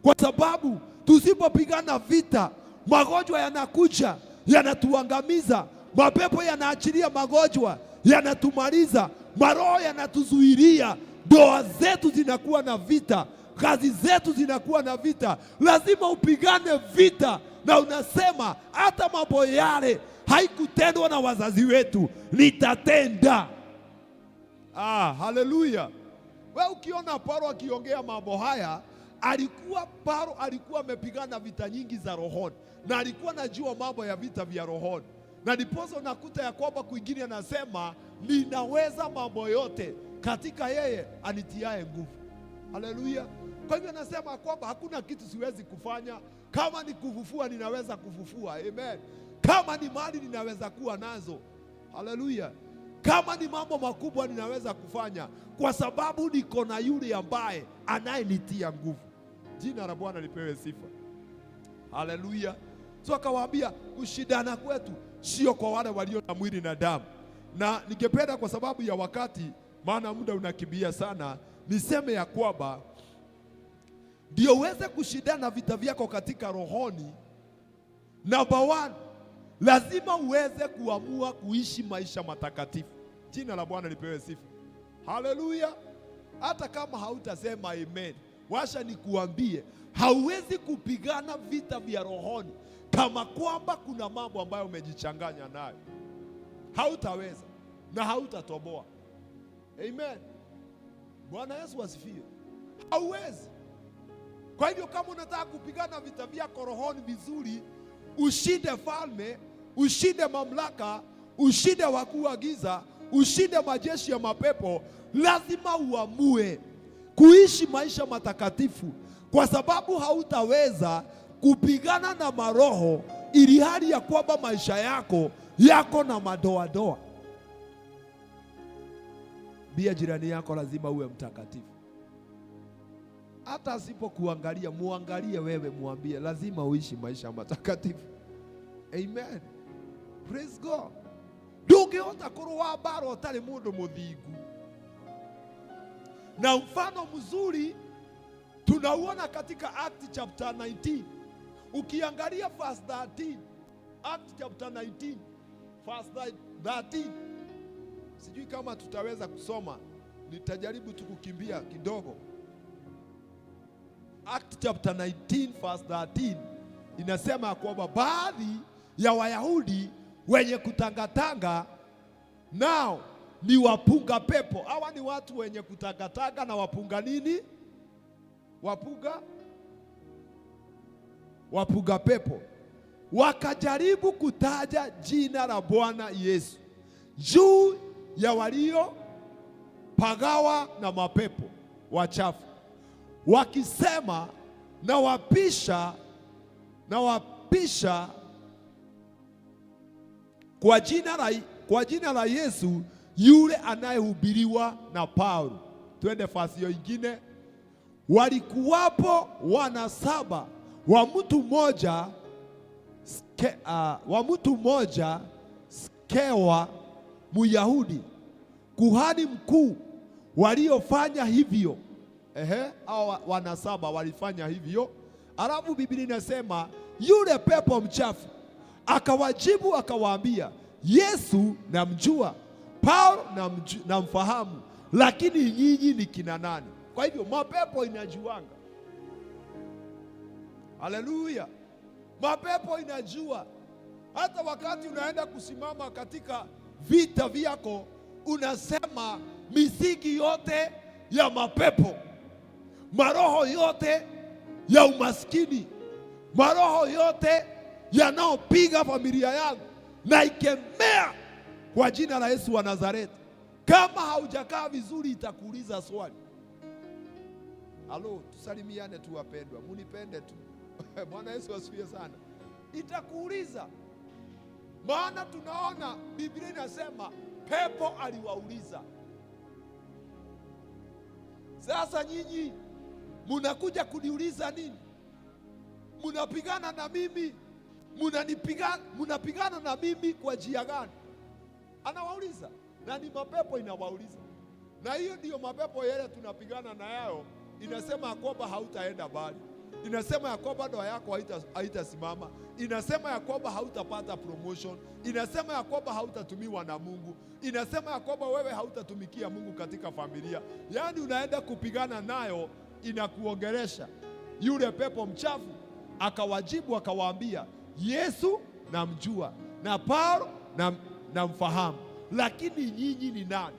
kwa sababu tusipopigana vita magonjwa yanakuja yanatuangamiza, mapepo yanaachilia magonjwa yanatumaliza, maroho yanatuzuilia, ndoa zetu zinakuwa na vita, kazi zetu zinakuwa na vita. Lazima upigane vita, na unasema hata mambo yale haikutendwa na wazazi wetu nitatenda. Haleluya. Wewe ukiona Paulo akiongea mambo haya, Paulo alikuwa amepigana vita nyingi za rohoni, na alikuwa anajua mambo ya vita vya rohoni, na ndiposa unakuta ya kwamba kwingine anasema ninaweza mambo yote katika yeye anitiaye nguvu. Haleluya. Kwa hivyo anasema kwamba hakuna kitu siwezi kufanya. Kama ni kufufua, ninaweza kufufua. Amen. Kama ni mali, ninaweza kuwa nazo. Haleluya. Kama ni mambo makubwa, ninaweza kufanya, kwa sababu niko na yule ambaye anayenitia nguvu. Jina la Bwana lipewe sifa. Haleluya. So akawaambia kushindana kwetu sio kwa wale walio na mwili na damu. Na ningependa kwa sababu ya wakati, maana muda unakimbia sana, niseme ya kwamba ndio uweze kushindana vita vyako katika rohoni. Number one, lazima uweze kuamua kuishi maisha matakatifu. Jina la Bwana lipewe sifa. Haleluya. Hata kama hautasema amen, washa nikuambie, hauwezi kupigana vita vya rohoni kama kwamba kuna mambo ambayo umejichanganya nayo. Hautaweza na hautatoboa. Amen. Bwana Yesu asifiwe. Hauwezi. Kwa hivyo kama unataka kupigana vita vyako rohoni vizuri, ushinde falme, ushinde mamlaka, ushinde wakuu wa giza, ushinde majeshi ya mapepo, lazima uamue kuishi maisha matakatifu, kwa sababu hautaweza kupigana na maroho ili hali ya kwamba maisha yako na madoadoa. Bia jirani yako lazima uwe mtakatifu. Hata asipokuangalia, muangalie wewe, muambie lazima uishi maisha matakatifu. Amen. Praise God. Ndungihota kurua mbara utari mundu muthingu. Na mfano mzuri tunauona katika Acts chapter 19. Ukiangalia verse 13, Acts chapter 19 verse 13. Sijui kama tutaweza kusoma, nitajaribu tu kukimbia kidogo. Acts chapter 19 verse 13 inasema kwamba baadhi ya Wayahudi wenye kutangatanga nao ni wapunga pepo. Hawa ni watu wenye kutangatanga na wapunga nini? Wapunga pepo. Wakajaribu kutaja jina la Bwana Yesu juu ya walio pagawa na mapepo wachafu, wakisema nawapisha kwa jina la Yesu yule anayehubiriwa na Paulo. Twende fasi ingine. Walikuwapo wana 7 wa mtu mmoja Skewa Myahudi, kuhani mkuu, waliofanya hivyo. Hao wana 7 walifanya hivyo. Alafu Biblia inasema yule pepo mchafu akawajibu akawaambia, Yesu namjua, Paulo namfahamu, lakini nyinyi ni kina nani? Kwa hivyo mapepo inajuanga. Haleluya! Mapepo inajua. Hata wakati unaenda kusimama katika vita vyako, unasema misingi yote ya mapepo, maroho yote ya umaskini, maroho yote yanaopiga familia yangu, na ikemea kwa jina la Yesu wa Nazareti. Kama haujakaa vizuri, itakuuliza swali. Halo, tusalimiane tu wapendwa, munipende tu. Bwana Yesu asifiwe sana. Itakuuliza, maana tunaona Biblia inasema pepo aliwauliza. Sasa nyinyi munakuja kuniuliza nini? Munapigana na mimi, munapigana na mimi kwa njia gani? Anawauliza, na ni mapepo inawauliza. Na hiyo ndiyo mapepo yale tunapigana na yao. Inasema ya kwamba hautaenda mbali, inasema ya kwamba ndoa yako haitasimama, inasema ya kwamba hautapata promotion, inasema ya kwamba hautatumiwa na Mungu, inasema ya kwamba wewe hautatumikia Mungu katika familia. Yaani unaenda kupigana nayo, inakuongelesha. Yule pepo mchafu akawajibu akawaambia, Yesu namjua na Paulo namfahamu, lakini nyinyi ni nani?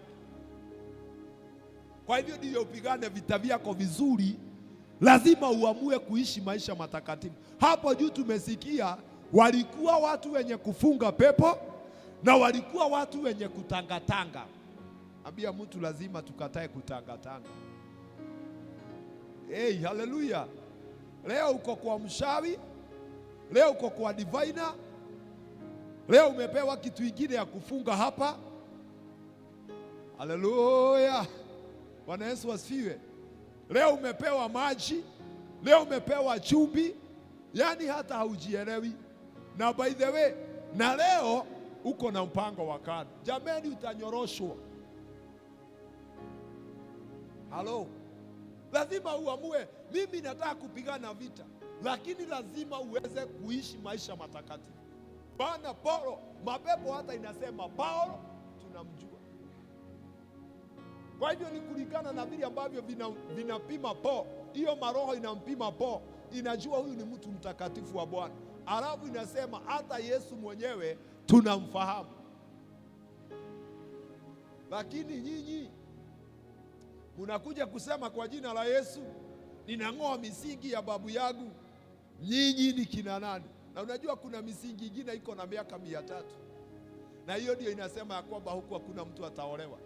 Kwa hivyo ndio upigane vita vyako vizuri, lazima uamue kuishi maisha matakatifu. Hapo juu tumesikia walikuwa watu wenye kufunga pepo na walikuwa watu wenye kutangatanga. Ambia mtu lazima tukatae kutangatanga. Hey, haleluya. Leo uko kwa mshawi, leo uko kwa diviner, leo umepewa kitu kingine ya kufunga hapa. Haleluya. Bwana Yesu asifiwe. Leo umepewa maji, leo umepewa chumvi, yani hata haujielewi. Na by the way, na leo uko na mpango wa kando. Jameni, utanyoroshwa. Halo. Lazima uamue, mimi nataka kupigana vita, lakini lazima uweze kuishi maisha matakatifu. Bwana Paulo, mapepo hata inasema Paulo tunamjua. Kwa hivyo ni kulingana na vile ambavyo vinapima Paulo. Hiyo maroho inampima Paulo, inajua huyu ni mtu mtakatifu wa Bwana. Alafu inasema hata Yesu mwenyewe tunamfahamu. Lakini nyinyi unakuja kusema kwa jina la Yesu ninang'oa misingi ya babu yangu. Nyinyi ni kina nani? Na unajua kuna misingi ingine iko na miaka 300. Na hiyo ndio inasema ya kwamba huku hakuna mtu ataolewa.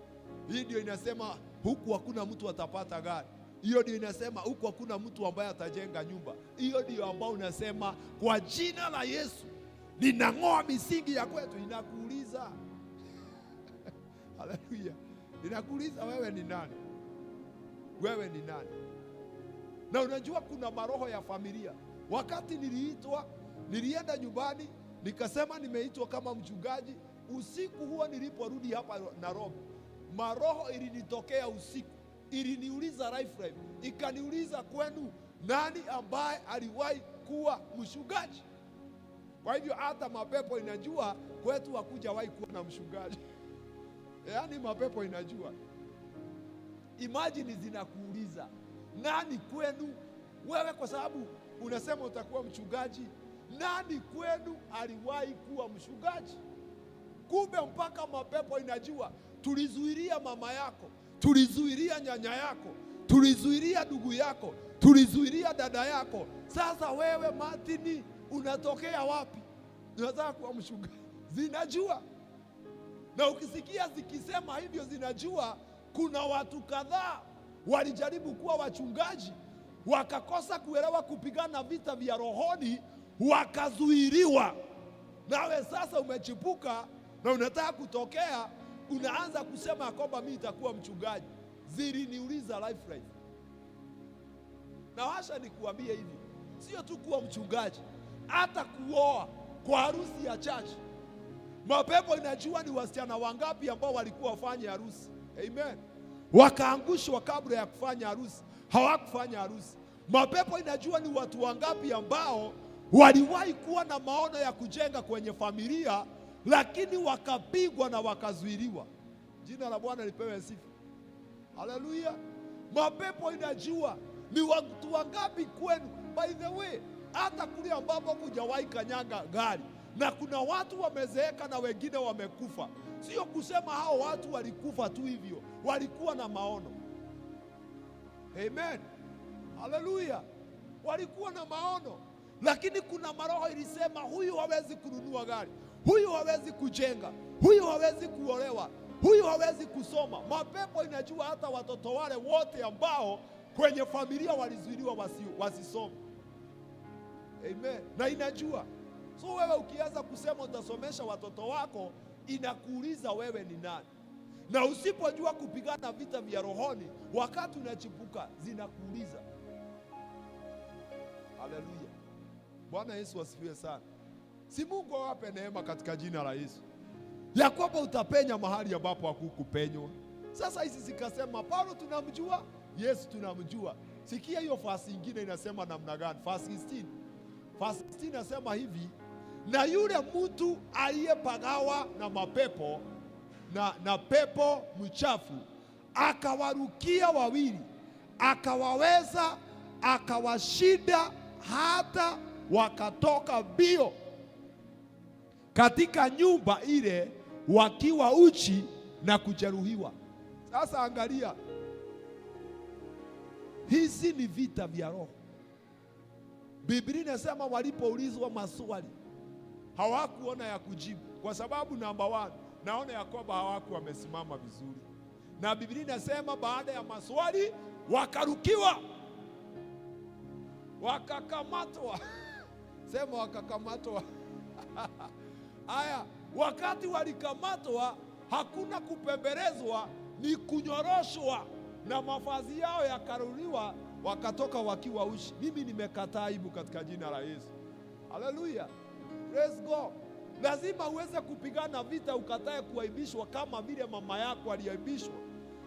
Hii ndio inasema huku hakuna mtu atapata gari. Hiyo ndio inasema huku hakuna mtu ambaye atajenga nyumba. Hiyo ndio ambao unasema kwa jina la Yesu ninang'oa misingi ya kwetu. Inakuuliza haleluya, inakuuliza wewe ni nani? Wewe ni nani? Na unajua kuna maroho ya familia. Wakati niliitwa, nilienda nyumbani, nikasema nimeitwa kama mchungaji. Usiku huo niliporudi hapa Nairobi, maroho ilinitokea usiku, iliniuliza life, ikaniuliza kwenu nani ambaye aliwahi kuwa mchungaji? Kwa hivyo hata mapepo inajua kwetu hakujawahi kuwa na mchungaji. Yaani mapepo inajua. Imagine zinakuuliza nani kwenu wewe, kwa sababu unasema utakuwa mchungaji. Nani kwenu aliwahi kuwa mchungaji? Kumbe mpaka mapepo inajua. Tulizuilia mama yako, tulizuilia nyanya yako, tulizuilia ndugu yako, tulizuilia dada yako. Sasa wewe Martin unatokea wapi? Unataka kuwa mchungaji? Zinajua. Na ukisikia zikisema hivyo zinajua, kuna watu kadhaa walijaribu kuwa wachungaji, wakakosa kuelewa kupigana vita vya rohoni, wakazuiliwa. Nawe sasa umechipuka na unataka kutokea, unaanza kusema kwamba mimi nitakuwa mchungaji. Ziliniuliza life. Na washa nikuambie hivi, sio tu kuwa mchungaji, hata kuoa kwa harusi ya church. Mapepo inajua ni wasichana wangapi ambao walikuwa wafanye harusi. Amen. Wakaangushwa kabla ya kufanya harusi, hawakufanya harusi. Mapepo inajua ni watu wangapi ambao waliwahi kuwa na maono ya kujenga kwenye familia, lakini wakapigwa na wakazuiliwa. Jina la Bwana lipewe sifa. Haleluya. Mapepo inajua ni watu wangapi kwenu. By the way, hata kule ambapo hujawahi kanyaga gari na kuna watu wamezeeka na wengine wamekufa, sio kusema hao watu walikufa tu hivyo, walikuwa na maono. Amen. Haleluya. Walikuwa na maono, lakini kuna maroho ilisema huyu hawezi kununua gari, huyu hawezi kujenga, huyu hawezi kuolewa, huyu hawezi kusoma. Mapepo inajua hata watoto wale wote ambao kwenye familia walizuiliwa wasisome. Amen. Na inajua. So wewe ukianza kusema utasomesha watoto wako, inakuuliza wewe ni nani. Na usipojua kupigana vita vya rohoni, wakati unachipuka zinakuuliza. Haleluya. Bwana Yesu asifiwe sana. Si Mungu awape neema katika jina la Yesu, ya kwamba utapenya mahali ambapo hakukupenywa. Sasa hizi zikasema Paulo tunamjua, Yesu tunamjua. Sikia hiyo fasi nyingine inasema namna gani? Fasi 16. Fasi 16 inasema hivi, na yule mtu aliyepagawa na mapepo na pepo mchafu akawarukia wawili, akawaweza, akawashinda, hata wakatoka mbio katika nyumba ile wakiwa uchi na kujeruhiwa. Sasa angalia, hizi ni vita vya roho. Biblia inasema walipoulizwa maswali hawakuona ya kujibu, kwa sababu namba 1, naona ya kwamba hawakuwa wamesimama vizuri. Na Biblia inasema baada ya maswali wakarukiwa, wakakamatwa. Sema wakakamatwa. Aya, wakati walikamatwa hakuna kupembelezwa, ni kunyoroshwa na mavazi yao yakaruliwa, wakatoka wakiwa uchi. Mimi nimekataa aibu katika jina la Yesu. Haleluya. Praise God. Lazima uweze kupigana vita, ukatae kuaibishwa kama vile mama yako aliaibishwa,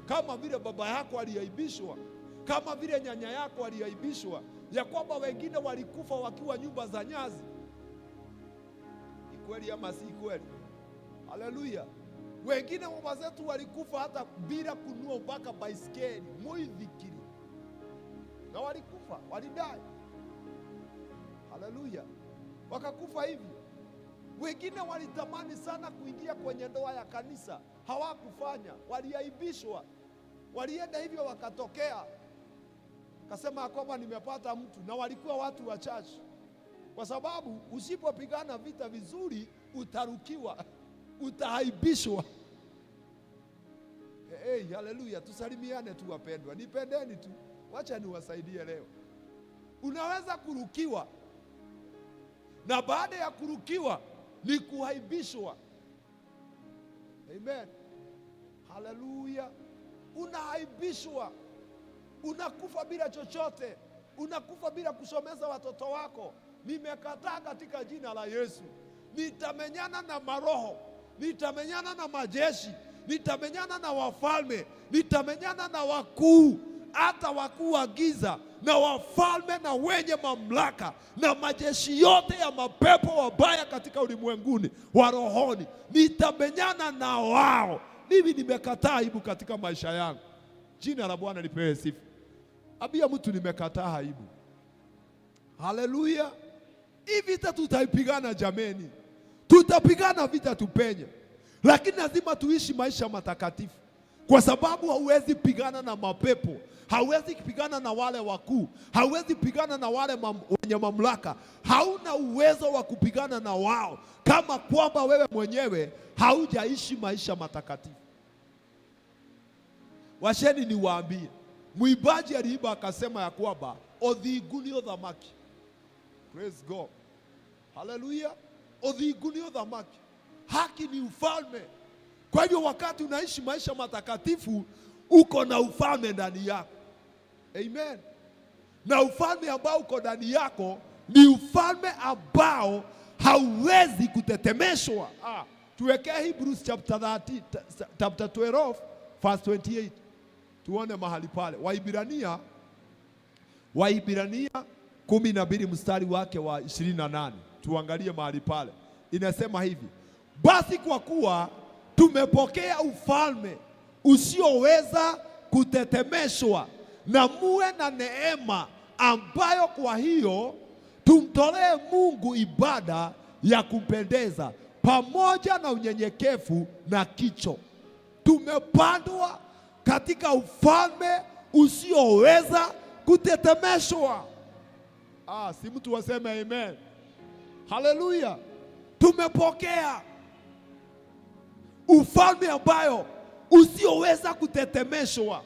kama vile baba yako aliaibishwa, kama vile nyanya yako aliaibishwa, ya kwamba wengine walikufa wakiwa nyumba za nyazi. Ni kweli ama si kweli? Haleluya. Wengine mama zetu walikufa hata bila kununua mpaka baiskeli, muidhikiri. Na walikufa, walidai. Haleluya. Wakakufa hivi. Wengine walitamani sana kuingia kwenye ndoa ya kanisa, hawakufanya, waliaibishwa. Walienda hivyo wakatokea, kasema kwamba nimepata mtu, na walikuwa watu wachache. Kwa sababu usipopigana vita vizuri utarukiwa, utaaibishwa. Hey, haleluya. Tusalimiane tu wapendwa, nipendeni tu, wacha niwasaidie leo. Unaweza kurukiwa, na baada ya kurukiwa ni kuaibishwa. Amen. Haleluya. Unaaibishwa, unakufa bila chochote, unakufa bila kusomeza watoto wako. Nimekataa katika jina la Yesu. Nitamenyana na maroho, nitamenyana na majeshi, nitamenyana na wafalme, nitamenyana na wakuu, hata wakuu wa giza na wafalme na wenye mamlaka na majeshi yote ya mapepo wabaya katika ulimwenguni wa rohoni. Nitamenyana na wao. Mimi nimekataa aibu katika maisha yangu. Jina la Bwana lipewe sifa. Abia mtu nimekataa aibu. Haleluya. Hii vita tutaipigana jameni. Tutapigana vita tupenye. Lakini lazima tuishi maisha matakatifu. Kwa sababu hauwezi pigana na mapepo, hauwezi kupigana na wale wakuu, hauwezi pigana na wale wenye mamlaka. Hauna uwezo wa kupigana na wao kama kwamba wewe mwenyewe haujaishi maisha matakatifu. Washeni niwaambie, mwimbaji aliimba akasema ya kwamba othiguni othamaki. Praise God. Hallelujah. Othiguni othamaki. Haki ni ufalme. Kwa hivyo wakati unaishi maisha matakatifu, uko na ufalme ndani yako. Amen. Na ufalme ambao uko ndani yako ni ufalme ambao hauwezi kutetemeshwa. Tuwekee Hebrews chapter 12 verse 28. Tuone mahali pale. Waibrania 12 mstari wake wa 28. Tuangalie mahali pale. Inasema hivi: basi kwa kuwa tumepokea ufalme usioweza kutetemeshwa, na muwe na neema ambayo kwa hiyo tumtolee Mungu ibada ya kumpendeza pamoja na unyenyekevu na kicho. Tumepandwa katika ufalme usioweza kutetemeshwa. Si mtu waseme amen. Haleluya. Tumepokea ufalme ambayo usioweza kutetemeshwa.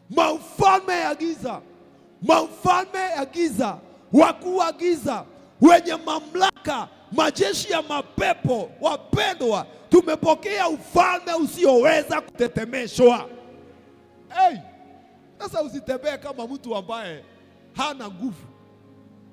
Maufalme ya giza, maufalme ya giza, wakuu wa giza, wenye mamlaka, majeshi ya mapepo, wapendwa, tumepokea ufalme usioweza kutetemeshwa. Sasa usitembee kama mtu ambaye hana nguvu.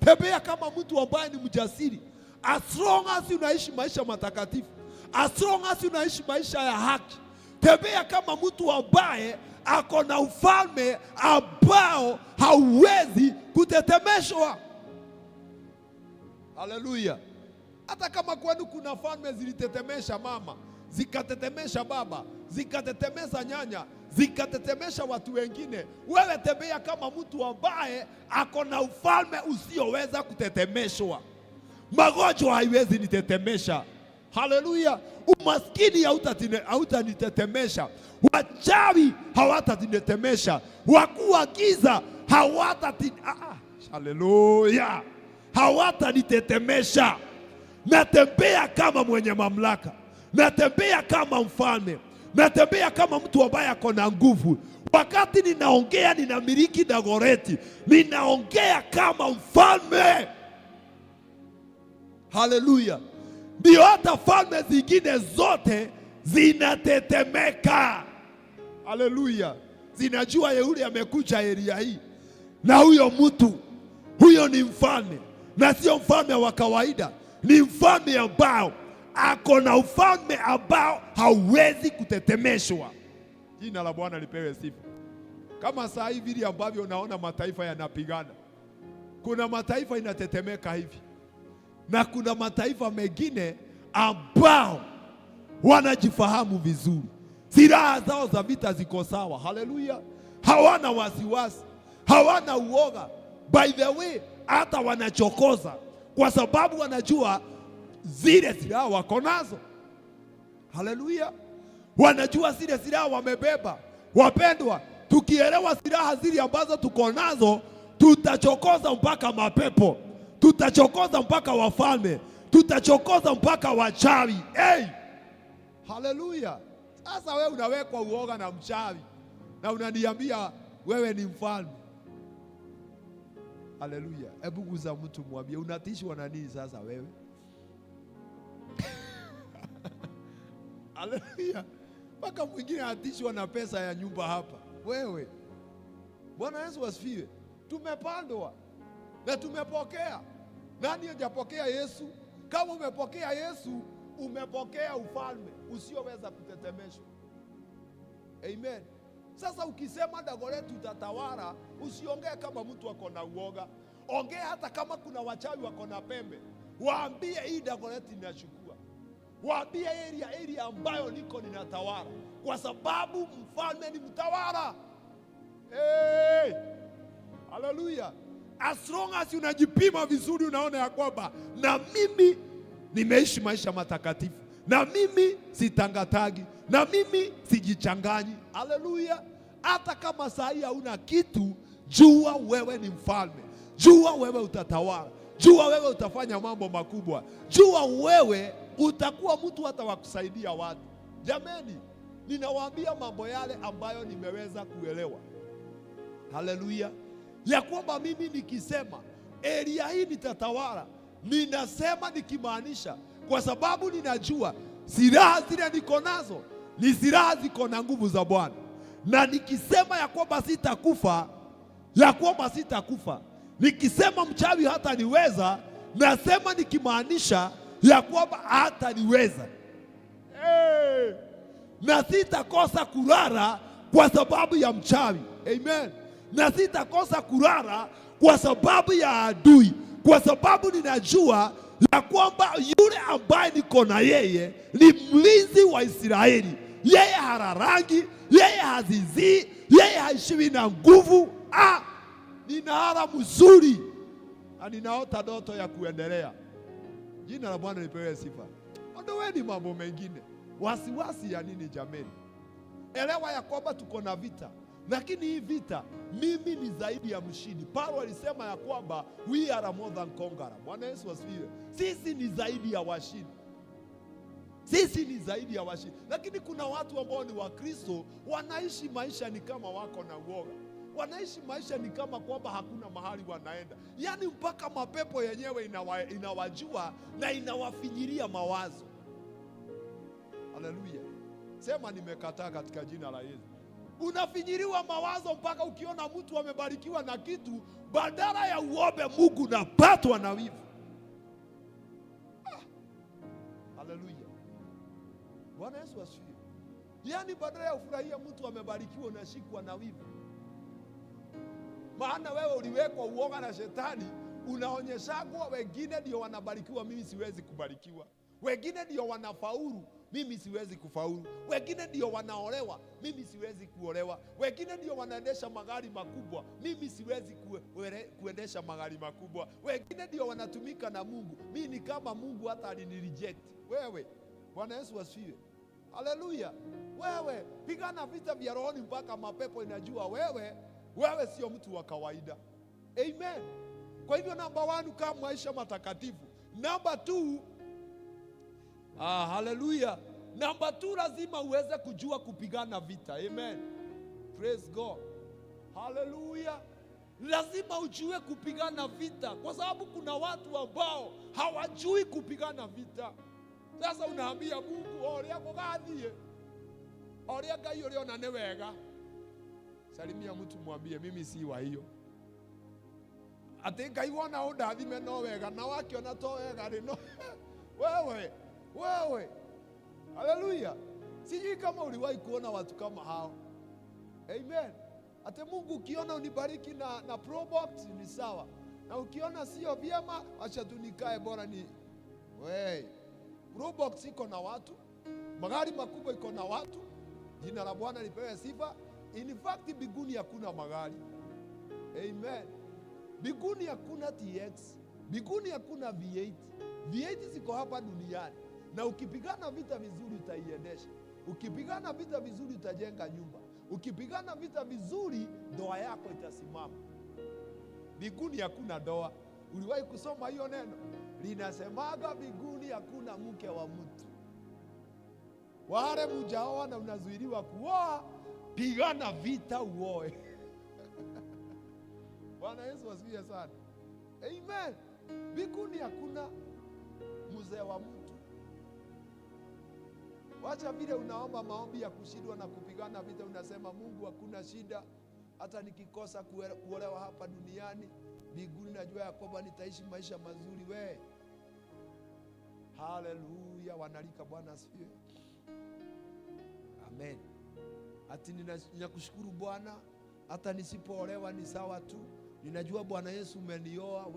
Tembea kama mtu ambaye ni mjasiri. As long as unaishi maisha matakatifu, as long as unaishi maisha ya haki, tembea kama mtu ambaye ako na ufalme ambao hauwezi kutetemeshwa. Haleluya. Hata kama kwenu kuna falme zilitetemesha mama, zikatetemesha baba, zikatetemesha nyanya, zikatetemesha watu wengine, wewe tembea kama mtu ambaye ako na ufalme usioweza kutetemeshwa. Magonjwa haiwezi nitetemesha. Haleluya. Umaskini hautanitetemesha. Wachawi hawatanitetemesha. Wakuu wa giza haleluya, hawatanitetemesha. Natembea kama mwenye mamlaka, natembea kama mfalme, natembea kama mtu ambaye ako na nguvu. Wakati ninaongea ninamiliki Dagoreti, ninaongea kama mfalme. Haleluya. Ndio hata falme zingine zote zinatetemeka. Haleluya. Zinajua yule amekuja area hii, na huyo mtu huyo ni mfalme, na sio mfalme wa kawaida, ni mfalme ambao ako na ufalme ambao hauwezi kutetemeshwa. Jina la Bwana lipewe sifa. Kama saa hivi vile ambavyo unaona mataifa yanapigana, kuna mataifa inatetemeka hivi, na kuna mataifa mengine ambao wanajifahamu vizuri, silaha zao za vita ziko sawa. Haleluya. Hawana wasiwasi, hawana uoga. By the way, hata wanachokoza kwa sababu wanajua zile silaha wako nazo. Haleluya. Wanajua zile silaha wamebeba. Wapendwa, tukielewa silaha zile ambazo tuko nazo, tutachokoza mpaka mapepo, tutachokoza mpaka wafalme, tutachokoza mpaka wachawi. Haleluya. Sasa wewe unawekwa uoga na mchawi na unaniambia wewe ni mfalme. Haleluya. Hebu guza mtu mwambie unatishwa na nini sasa wewe? Haleluya. Mpaka mwingine atishwa na pesa ya nyumba hapa. Wewe, Bwana Yesu asifiwe. Tumepandwa na tumepokea. Nani hajapokea Yesu? Kama umepokea Yesu, umepokea ufalme usioweza kutetemeshwa. Amen. Sasa ukisema Dagoreti utatawala, usiongee kama mtu ako na uoga. Ongea hata kama kuna wachawi wako na pembe. Waambie hii Dagoreti ninachukua. Waambie area ambayo niko ninatawala, kwa sababu mfalme ni mtawala. Haleluya. As long as unajipima vizuri, unaona ya kwamba na mimi nimeishi maisha matakatifu, na mimi sitangatagi, na mimi sijichanganyi. Haleluya. Hata kama saa hii hauna kitu, jua wewe ni mfalme, jua wewe utatawala, jua wewe utafanya mambo makubwa, jua wewe utakuwa mtu hata wa kusaidia watu. Jameni, ninawaambia mambo yale ambayo nimeweza kuelewa. Haleluya. Ya kwamba mimi nikisema area hii nitatawala, ninasema nikimaanisha, kwa sababu ninajua silaha zile niko nazo ni silaha ziko na nguvu za Bwana. Na nikisema ya kwamba sitakufa, ya kwamba sitakufa. Nikisema mchawi hata niweza, nasema nikimaanisha ya kwamba hata niweza. Na sitakosa kulala kwa sababu ya mchawi. Amen. Na sitakosa kulala kwa sababu ya adui, kwa sababu ninajua ya kwamba yule ambaye niko na yeye ni mlinzi wa Israeli, yeye hararangi, yeye hazizii, yeye haishiwi na nguvu. Nina hara mzuri na ninaota ndoto ya kuendelea. Jina la Bwana lipewe sifa. Ondoweni mambo mengine. Wasiwasi ya nini jameni? Elewa ya kwamba tuko na vita, lakini hii vita mimi ni zaidi ya mshindi. Paulo alisema ya kwamba we are more than conqueror. Bwana Yesu asifiwe. Sisi ni zaidi ya washindi. Sisi ni zaidi ya washindi. Lakini kuna watu ambao ni Wakristo wanaishi maisha ni kama wako na uoga. Wanaishi maisha ni kama kwamba hakuna mahali wanaenda. Yaani mpaka mapepo yenyewe inawajua na inawafinyiria mawazo. Haleluya. Sema nimekataa katika jina la Yesu. Unafinyiriwa mawazo mpaka ukiona mtu amebarikiwa na kitu, badala ya uombe Mungu napatwa na wivu. Haleluya. Bwana Yesu asifiwe. Yaani badala ya ufurahia mtu amebarikiwa unashikwa na wivu. Maana wewe uliwekwa uoga na shetani, unaonyesha kwa wengine ndio wanabarikiwa, mimi siwezi kubarikiwa. Wengine ndio wanafaulu, mimi siwezi kufaulu. Wengine ndio wanaolewa, mimi siwezi kuolewa. Wengine ndio wanaendesha magari makubwa, mimi siwezi kuendesha magari makubwa. Wengine ndio wanatumika na Mungu, mimi ni kama Mungu hata alinireject. Wewe, Bwana Yesu asifiwe. Haleluya. Wewe pigana vita vya rohoni mpaka mapepo inajua wewe sio mtu wa kawaida. Amen. Kwa hivyo namba 1 kama maisha matakatifu. Namba 2, haleluya. Namba 2, lazima uweze kujua kupigana vita. Amen. Praise God. Haleluya. Lazima ujue kupigana vita, kwa sababu kuna watu ambao hawajui kupigana vita. Sasa unaambia Mungu oria kugathie, oria Ngai uria ona ni wega. Salimia mtu mwambie mimi si wa hiyo. Ati Ngai wona undathime no wega, na wakiona to wega rino wewe. Haleluya. Sijui kama uliwahi kuona watu kama hao. Amen. Ati Mungu ukiona unibariki na Probox ni sawa, na ukiona sio vyema acha tunikae, bora ni Probox iko na watu, magari makubwa iko na watu. Jina la Bwana lipewe sifa. In fact biguni hakuna magari. Amen. Biguni hakuna TX, biguni hakuna V8. V8 ziko hapa duniani, na ukipigana vita vizuri utaiendesha. Ukipigana vita vizuri utajenga nyumba. Ukipigana vita vizuri ndoa yako itasimama. Biguni hakuna ndoa. Uliwahi kusoma hiyo neno? Linasemaga biguni hakuna mke wa mtu. Wale mujaoa na unazuiliwa kuoa, pigana vita uoe. Bwana Yesu asifiwe sana. Amen. Biguni hakuna mzee wa mtu. Wacha vile unaomba maombi ya kushindwa na kupigana vita, unasema Mungu hakuna shida, hata nikikosa kuolewa hapa duniani, biguni najua ya kwamba nitaishi maisha mazuri. Haleluya. Wanalika Bwana asifiwe. Amen. Ati ninakushukuru Bwana, hata nisipoolewa ni sawa tu, ninajua Bwana Yesu umenioa.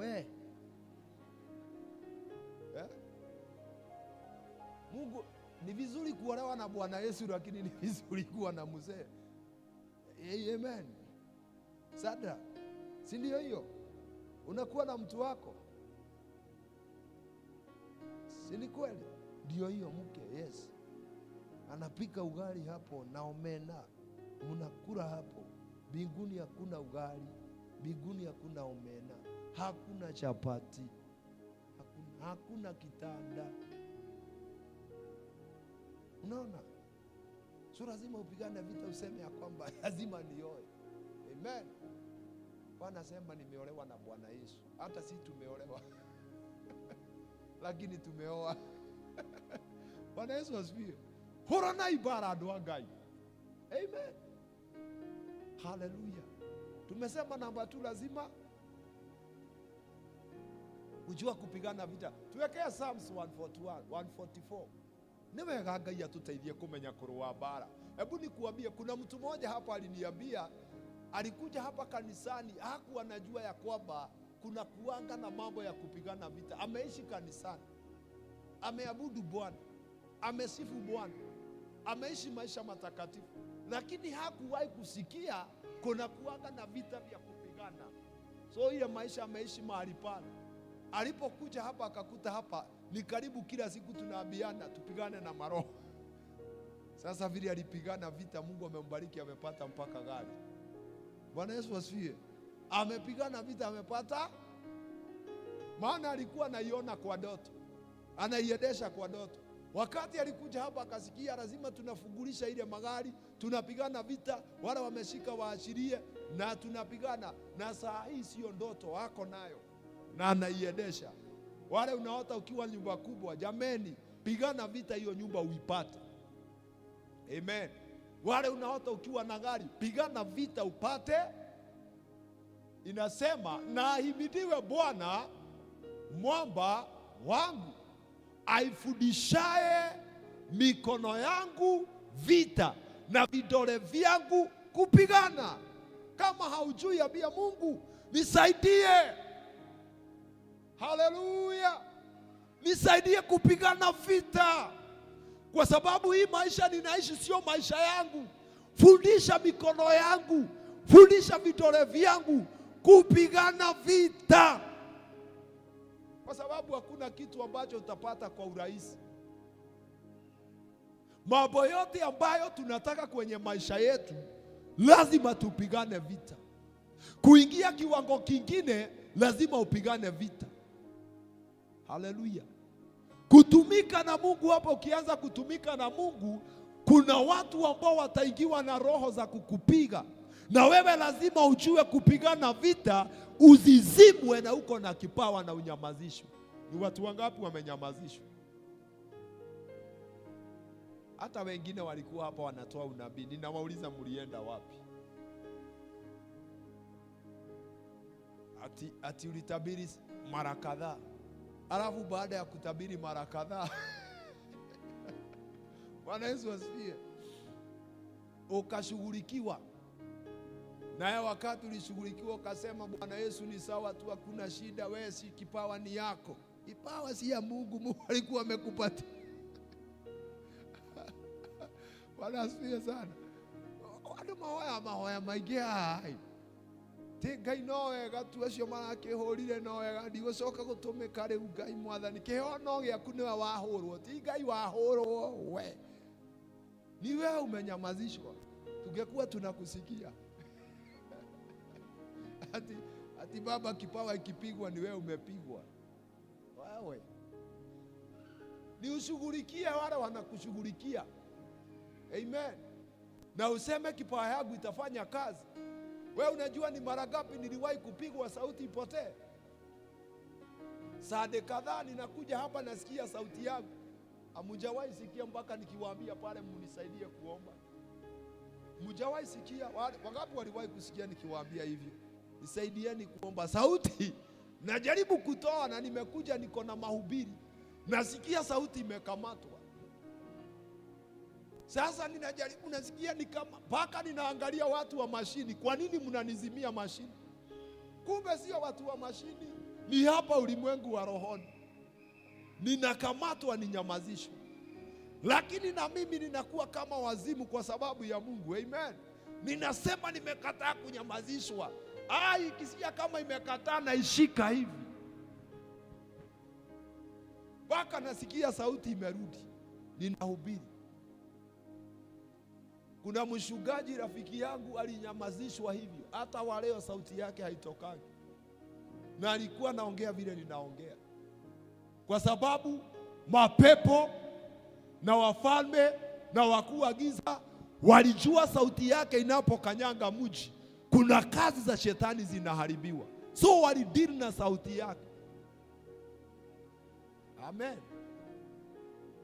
Mungu, ni vizuri kuolewa na Bwana Yesu, lakini ni vizuri kuwa na mzee. Amen. Sada, si ndio hiyo? Unakuwa na mtu wako, si ni kweli? Ndio hiyo mke, yes. Anapika ugali hapo na omena, mnakula hapo. Mbinguni hakuna ugali, mbinguni hakuna omena, hakuna chapati, hakuna kitanda. Unaona? So lazima upigane vita, useme ya kwamba lazima nioe. Amen. Bwana sema nimeolewa na Bwana Yesu. Hata si tumeolewa lakini tumeoa. Bwana Yesu asifiwe. Horana ibara adwa Ngai. Amen. Haleluya. Tumesema namba 2, lazima ujua kupigana vita. Tuwekea Psalms 144. Niwega Ngai atuteithie kumenya kurua bara. Hebu nikuambie, kuna mtu mmoja hapa aliniambia, alikuja hapa kanisani, hakuwa anajua ya kwamba kuna kuanga na mambo ya kupigana vita. Ameishi kanisani, ameabudu Bwana, amesifu Bwana, ameishi maisha matakatifu, lakini hakuwahi kusikia kuna kuwaga na vita vya kupigana. So ile maisha ameishi mahali pale. Alipokuja hapa akakuta hapa ni karibu kila siku tunaambiana tupigane na maroho. Sasa vile alipigana vita, Mungu amembariki, amepata mpaka gari. Bwana Yesu asifiwe. Amepigana vita, amepata. Maana alikuwa anaiona kwa ndoto, anaiendesha kwa ndoto. Wakati alikuja hapa akasikia lazima tunafungulisha ile magari, tunapigana vita, wale wameshika waashirie na tunapigana. Na saa hii sio ndoto wako nayo na anaiendesha. Wale unaota ukiwa nyumba kubwa, jameni, pigana vita hiyo nyumba uipate. Amen. Wale unaota ukiwa na gari, pigana vita upate. Inasema, na ahimidiwe Bwana mwamba wangu, aifundishaye mikono yangu vita na vidole vyangu kupigana. Kama haujui, ambia Mungu nisaidie. Haleluya. Nisaidie kupigana vita, kwa sababu hii maisha ninaishi sio maisha yangu. Fundisha mikono yangu, fundisha vidole vyangu kupigana vita, kwa sababu hakuna kitu ambacho utapata kwa urahisi. Mambo yote ambayo tunataka kwenye maisha yetu lazima tupigane vita. Kuingia kiwango kingine lazima upigane vita. Haleluya. Kutumika na Mungu, hapo ukianza kutumika na Mungu, kuna watu ambao wataingiwa na roho za kukupiga, na wewe lazima ujue kupigana vita, uzizimwe na uko na kipawa na unyamazishwe. Ni watu wangapi wamenyamazishwa? Hata wengine walikuwa hapa wanatoa unabii, ninawauliza mlienda wapi? Ati ulitabiri mara kadhaa, alafu baada ya kutabiri mara kadhaa Bwana Yesu asifiwe, ukashughulikiwa. Naye wakati ulishughulikiwa ukasema Bwana Yesu ni sawa tu, hakuna shida, wewe si kipawa ni yako. Kipawa si ya Mungu, Mungu alikuwa amekupatia. Bwana asifiwe sana. Wadu mahoya maigea hai. Ngai no wega tu acio marakihurire no wega, ndigũcoka gũtũmĩka rĩu Ngai Mwathani. Kĩhono gĩaku nĩwe wahũrwo, ti Ngai wahũrwo we. Ni wewe umenyamazishwa. Tungekuwa tunakusikia. Ati baba, kipawa ikipigwa ni wewe umepigwa. Wewe ni ushughulikie wale wanakushughulikia. Amen. Na useme kipawa yangu itafanya kazi. Wewe unajua ni mara ngapi niliwahi kupigwa sauti ipotee? Saa kadhaa ninakuja hapa nasikia sauti yangu. Hamujawahi sikia mpaka nikiwaambia pale mnisaidie kuomba. Hamujawahi sikia? Wangapi waliwahi kusikia nikiwaambia hivyo? Nisaidieni kuomba. Sauti najaribu kutoa na nimekuja niko na mahubiri. Nasikia sauti imekamatwa. Sasa ninajaribu, nasikia ni kama mpaka ninaangalia watu wa mashini, kwa nini mnanizimia mashini? Kumbe sio watu wa mashini, ni hapa ulimwengu wa rohoni. Ninakamatwa, ninyamazishwe. Lakini na mimi ninakuwa kama wazimu kwa sababu ya Mungu. Amen. Ninasema nimekataa kunyamazishwa. Ikisikia kama imekataa na ishika hivi. Mpaka nasikia sauti imerudi. Ninahubiri. Kuna mshugaji rafiki yangu alinyamazishwa hivyo. Hata wa leo sauti yake haitokani. Na alikuwa naongea vile ninaongea. Kwa sababu mapepo na wafalme na wakuu wa giza walijua sauti yake inapokanyanga mji, kuna kazi za shetani zinaharibiwa. So walidili na sauti yake. Amen.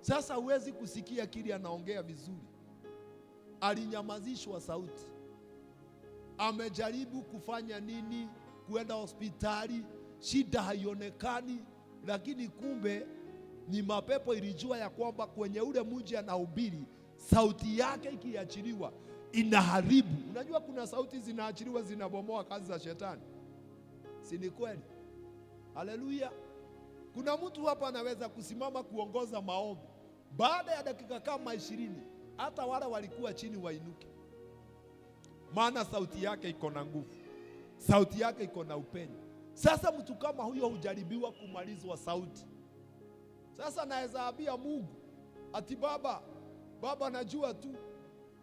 Sasa huwezi kusikia kile anaongea vizuri. Alinyamazishwa sauti. Amejaribu kufanya nini? Kuenda hospitali, shida haionekani, lakini kumbe ni mapepo ilijua ya kwamba kwenye ule mji anahubiri, sauti yake ikiachiliwa inaharibu. Unajua kuna sauti zinaachiliwa zinabomoa kazi za shetani. Si ni kweli? Haleluya. Kuna mtu hapa anaweza kusimama kuongoza maombi, baada ya dakika kama 20 hata wale walikuwa chini wainuke, maana sauti yake iko na nguvu, sauti yake iko na upenyo. Sasa mtu kama huyo hujaribiwa kumalizwa sauti. Sasa naweza ambia Mungu ati Baba, najua tu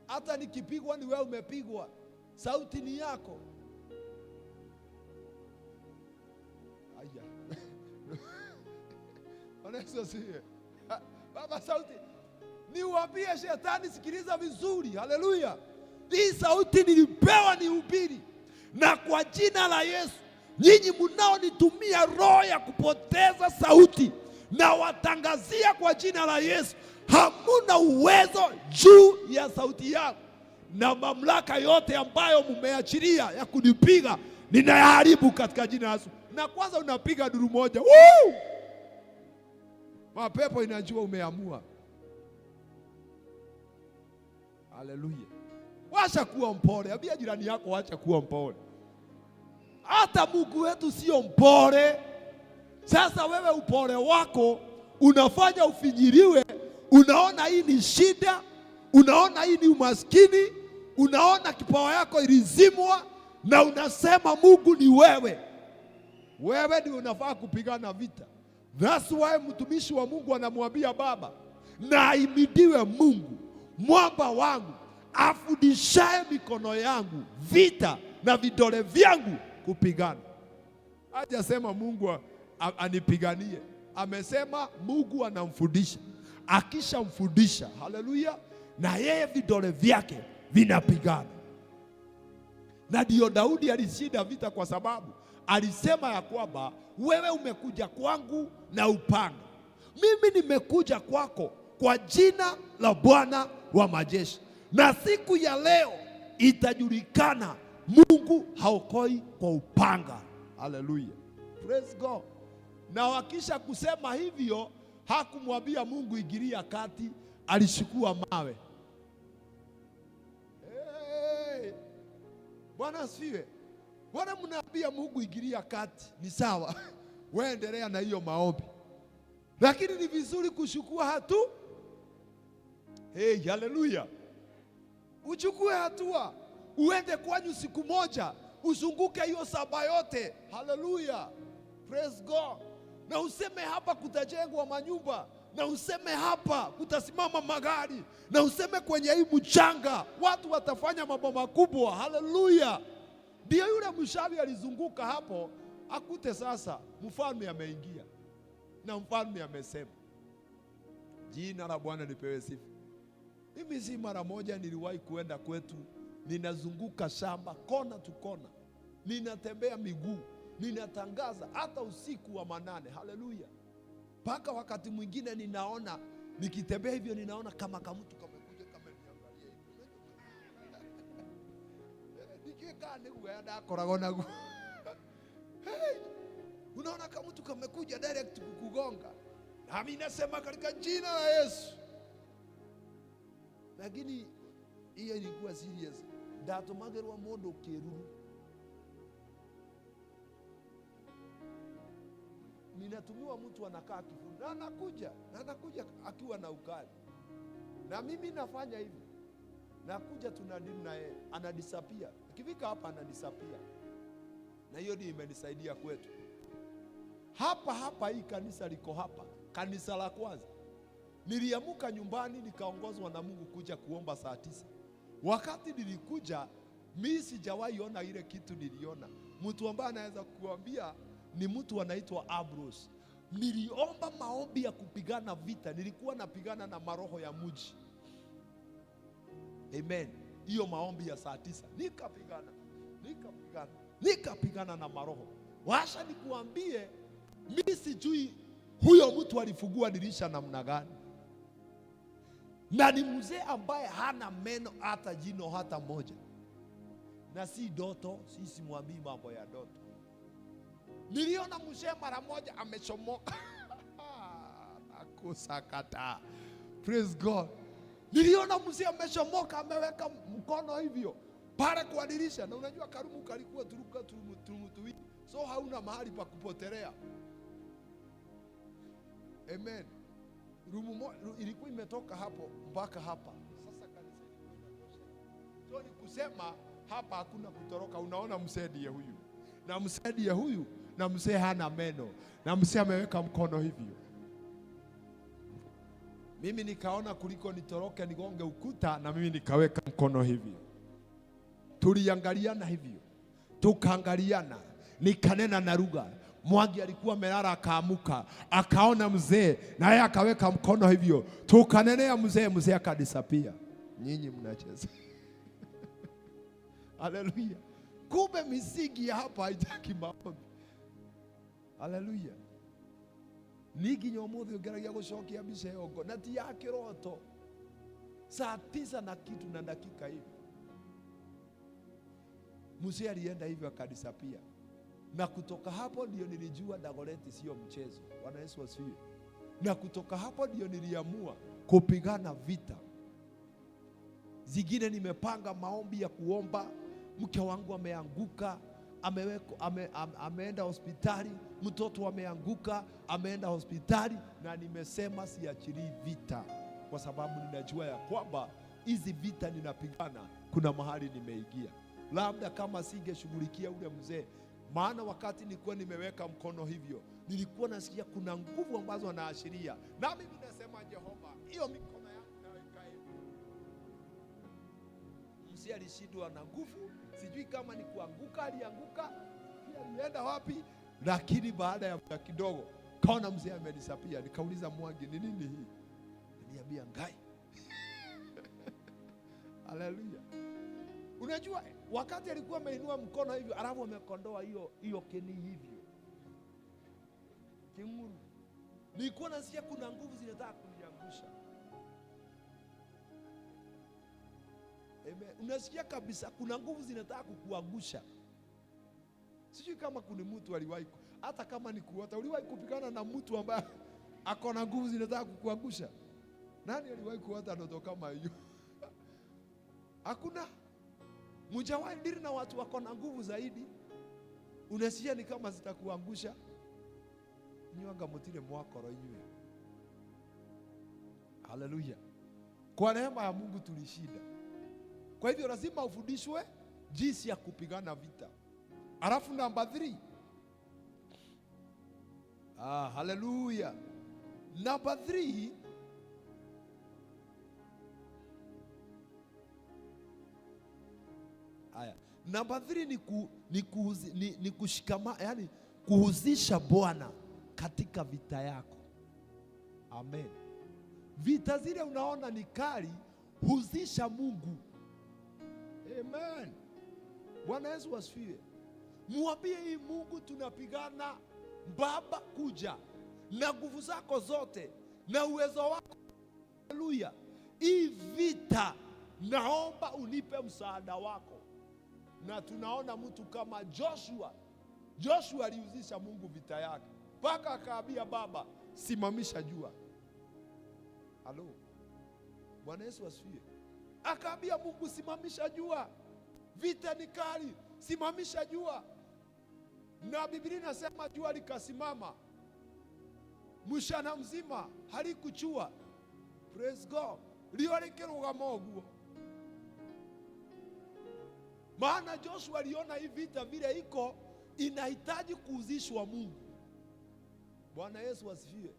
hata nikipigwa ni wewe umepigwa, sauti ni yako. Aya. Anasema Baba, sauti niwaambie shetani, sikiliza vizuri. Haleluya. Hii sauti nilipewa nihubiri, na kwa jina la Yesu nyinyi mnaonitumia roho ya kupoteza sauti, na watangazia kwa jina la Yesu, hamuna uwezo juu ya sauti yako, na mamlaka yote ambayo mmeachilia ya kunipiga ninayaharibu katika jina la Yesu. Na kwanza unapiga duru moja, woo! Mapepo inajua umeamua. Haleluya. Wacha kuwa mpole. Ambia jirani yako wacha kuwa mpole. Hata Mungu wetu sio mpole. Sasa wewe upole wako unafanya ufinyiriwe. Unaona hii ni shida, unaona hii ni umaskini, unaona kipawa yako ilizimwa, na unasema Mungu ni wewe. Wewe ndio unafaa kupigana vita. That's why mtumishi wa Mungu anamwambia Baba, na ahimidiwe Mungu mwamba wangu, afundishaye mikono yangu vita na vidole vyangu kupigana. Hajasema Mungu anipiganie, amesema Mungu anamfundisha. Akishamfundisha, haleluya, na yeye vidole vyake vinapigana. Na ndio Daudi alishinda vita, kwa sababu alisema ya kwamba wewe umekuja kwangu na upanga, mimi nimekuja kwako kwa jina la Bwana wa majeshi, na siku ya leo itajulikana Mungu haokoi kwa upanga. Haleluya, praise God. Na wakisha kusema hivyo, hakumwambia Mungu ingilia kati, alishukua mawe. Hey, Bwana asifiwe. Bwana, mnaambia Mungu ingilia kati, ni sawa. Wewe endelea na hiyo maombi, lakini ni vizuri kuchukua hatua. Hey, haleluya. Uchukue hatua, uende kwanyu siku moja, uzunguke hiyo saba yote. Haleluya, praise God. Na useme hapa kutajengwa manyumba, na useme hapa kutasimama magari, na useme kwenye hii mchanga watu watafanya mambo makubwa. Haleluya. Ndio yule mshawi alizunguka hapo, akute sasa mfalme ameingia, na mfalme amesema, jina la Bwana lipewe sifa. Mimi si mara moja niliwahi kuenda kwetu, ninazunguka shamba kona tu kona, ninatembea miguu, ninatangaza hata usiku wa manane. Haleluya. Mpaka wakati mwingine ninaona nikitembea hivyo, ninaona kama mtu kamekuja kameniangalia hivi. Nikikaa nikuenda koragona. Hey, unaona kama mtu kamekuja direct kukugonga. Nami nasema katika jina la Yesu. Lakini hiyo ilikuwa serious. Ndatomagerwa mondo kiruru. Ninatumiwa mtu anakaa kifuni, na anakuja akiwa na ukali. Na mimi nafanya hivi, nakuja tunadili na yeye, anadisapia. Ikifika hapa anadisapia. Na hiyo ndio imenisaidia kwetu. Hapa hii kanisa liko hapa, kanisa la kwanza. Niliamuka nyumbani nikaongozwa na Mungu kuja kuomba saa 9. Wakati nilikuja, mimi sijawahi ona ile kitu niliona. Mtu ambaye anaweza kuambia ni mtu anaitwa Abros. Niliomba maombi ya kupigana vita. Nilikuwa napigana na maroho ya mji. Amen. Hiyo maombi ya saa 9 nikapigana na maroho. Washa nikuambie, mimi sijui huyo mtu alifungua dirisha namna gani. Na ni mzee ambaye hana meno hata jino hata moja. Na si doto, sisi mwambii mambo ya doto. Niliona mzee mara moja amechomoka. Akusakata. Praise God. Niliona mzee amechomoka, ameweka mkono hivyo pale kwa dirisha. Na unajua Karumu kalikuwa turuka turumu, so hauna mahali pa kupotelea. Amen. Rumu ilikuwa imetoka hapo mpaka hapa. Sasa So ni kusema hapa hakuna kutoroka. Unaona mzee ndiye huyu na mzee ndiye huyu na mzee hana meno na mzee ameweka mkono hivyo. Mimi nikaona kuliko nitoroke nigonge ukuta, na mimi nikaweka mkono hivyo. Tuliangaliana hivyo, tukaangaliana, nikanena na lugha. Mwangi alikuwa amelala akaamuka, akaona mzee na yeye akaweka mkono hivyo, tukanenea mzee, mzee akadisapia. Nyinyi mnacheza. Haleluya. Kumbe misingi ya hapa haitaki maombi. Haleluya. Nigi nyomuthi ungeragia gucokia mbica yongo na ti ya kiroto. Saa 9 na kitu na dakika hivi mzee alienda hivyo akadisapia. Na kutoka hapo ndio nilijua Dagoretti sio mchezo. Bwana Yesu asifiwe. Na kutoka hapo ndio niliamua kupigana vita zingine. Nimepanga maombi ya kuomba. Mke wangu ameanguka, ameenda hospitali. Mtoto ameanguka, ameenda hospitali, na nimesema siachilii vita, kwa sababu ninajua ya kwamba hizi vita ninapigana kuna mahali nimeingia. Labda kama singeshughulikia ule mzee, maana wakati nilikuwa nimeweka mkono hivyo, nilikuwa nasikia kuna nguvu ambazo anaashiria, na mimi nasema Jehova, hiyo mikono yangu naweka hivi. Mzee alishindwa na nguvu, sijui kama ni kuanguka, alianguka, alienda wapi, lakini baada ya muda kidogo kaona mzee amedisapia. Nikauliza Mwangi, ni nini hii? Niambia ngai. Haleluya. Unajua wakati alikuwa ameinua mkono hivyo, alafu amekondoa hiyo keni hivyo kimuru, nilikuwa nasikia kuna nguvu zinataka kuniangusha. Amen. Unasikia kabisa kuna nguvu zinataka kukuangusha. Sijui kama kuna mtu aliwahi, hata kama ni kuota, uliwahi kupigana na mtu ambaye ako na nguvu zinataka kukuangusha? Nani aliwahi kuota ndoto kama hiyo? Hakuna. Mjawahi diri na watu wako na nguvu zaidi, unasikia ni kama zitakuangusha. Nyonga mutile mwakoro inywe. Haleluya. Kwa neema ya Mungu tulishinda. Kwa hivyo lazima ufundishwe jinsi ya kupigana vita. Alafu namba 3. Haleluya. Namba 3, namba 3 ni kushikama, yani kuhusisha Bwana katika vita yako. Amen. Vita zile unaona ni kali, husisha Mungu. Amen. Bwana Yesu asifiwe. Mwambie hii Mungu, tunapigana, Baba kuja na nguvu zako zote na uwezo wako. Haleluya. Hii vita naomba unipe msaada wako. Na tunaona mtu kama Joshua alihusisha Mungu vita yake, mpaka akaambia Baba, simamisha jua. Halo. Bwana Yesu asifiwe. Akaambia Mungu, simamisha jua, vita ni kali, simamisha jua. Na Biblia inasema jua likasimama mchana mzima, halikuchua. Praise God. Lio likirugama uguo. Maana Joshua aliona hii vita vile iko inahitaji kuhusishwa Mungu. Bwana Yesu asifiwe.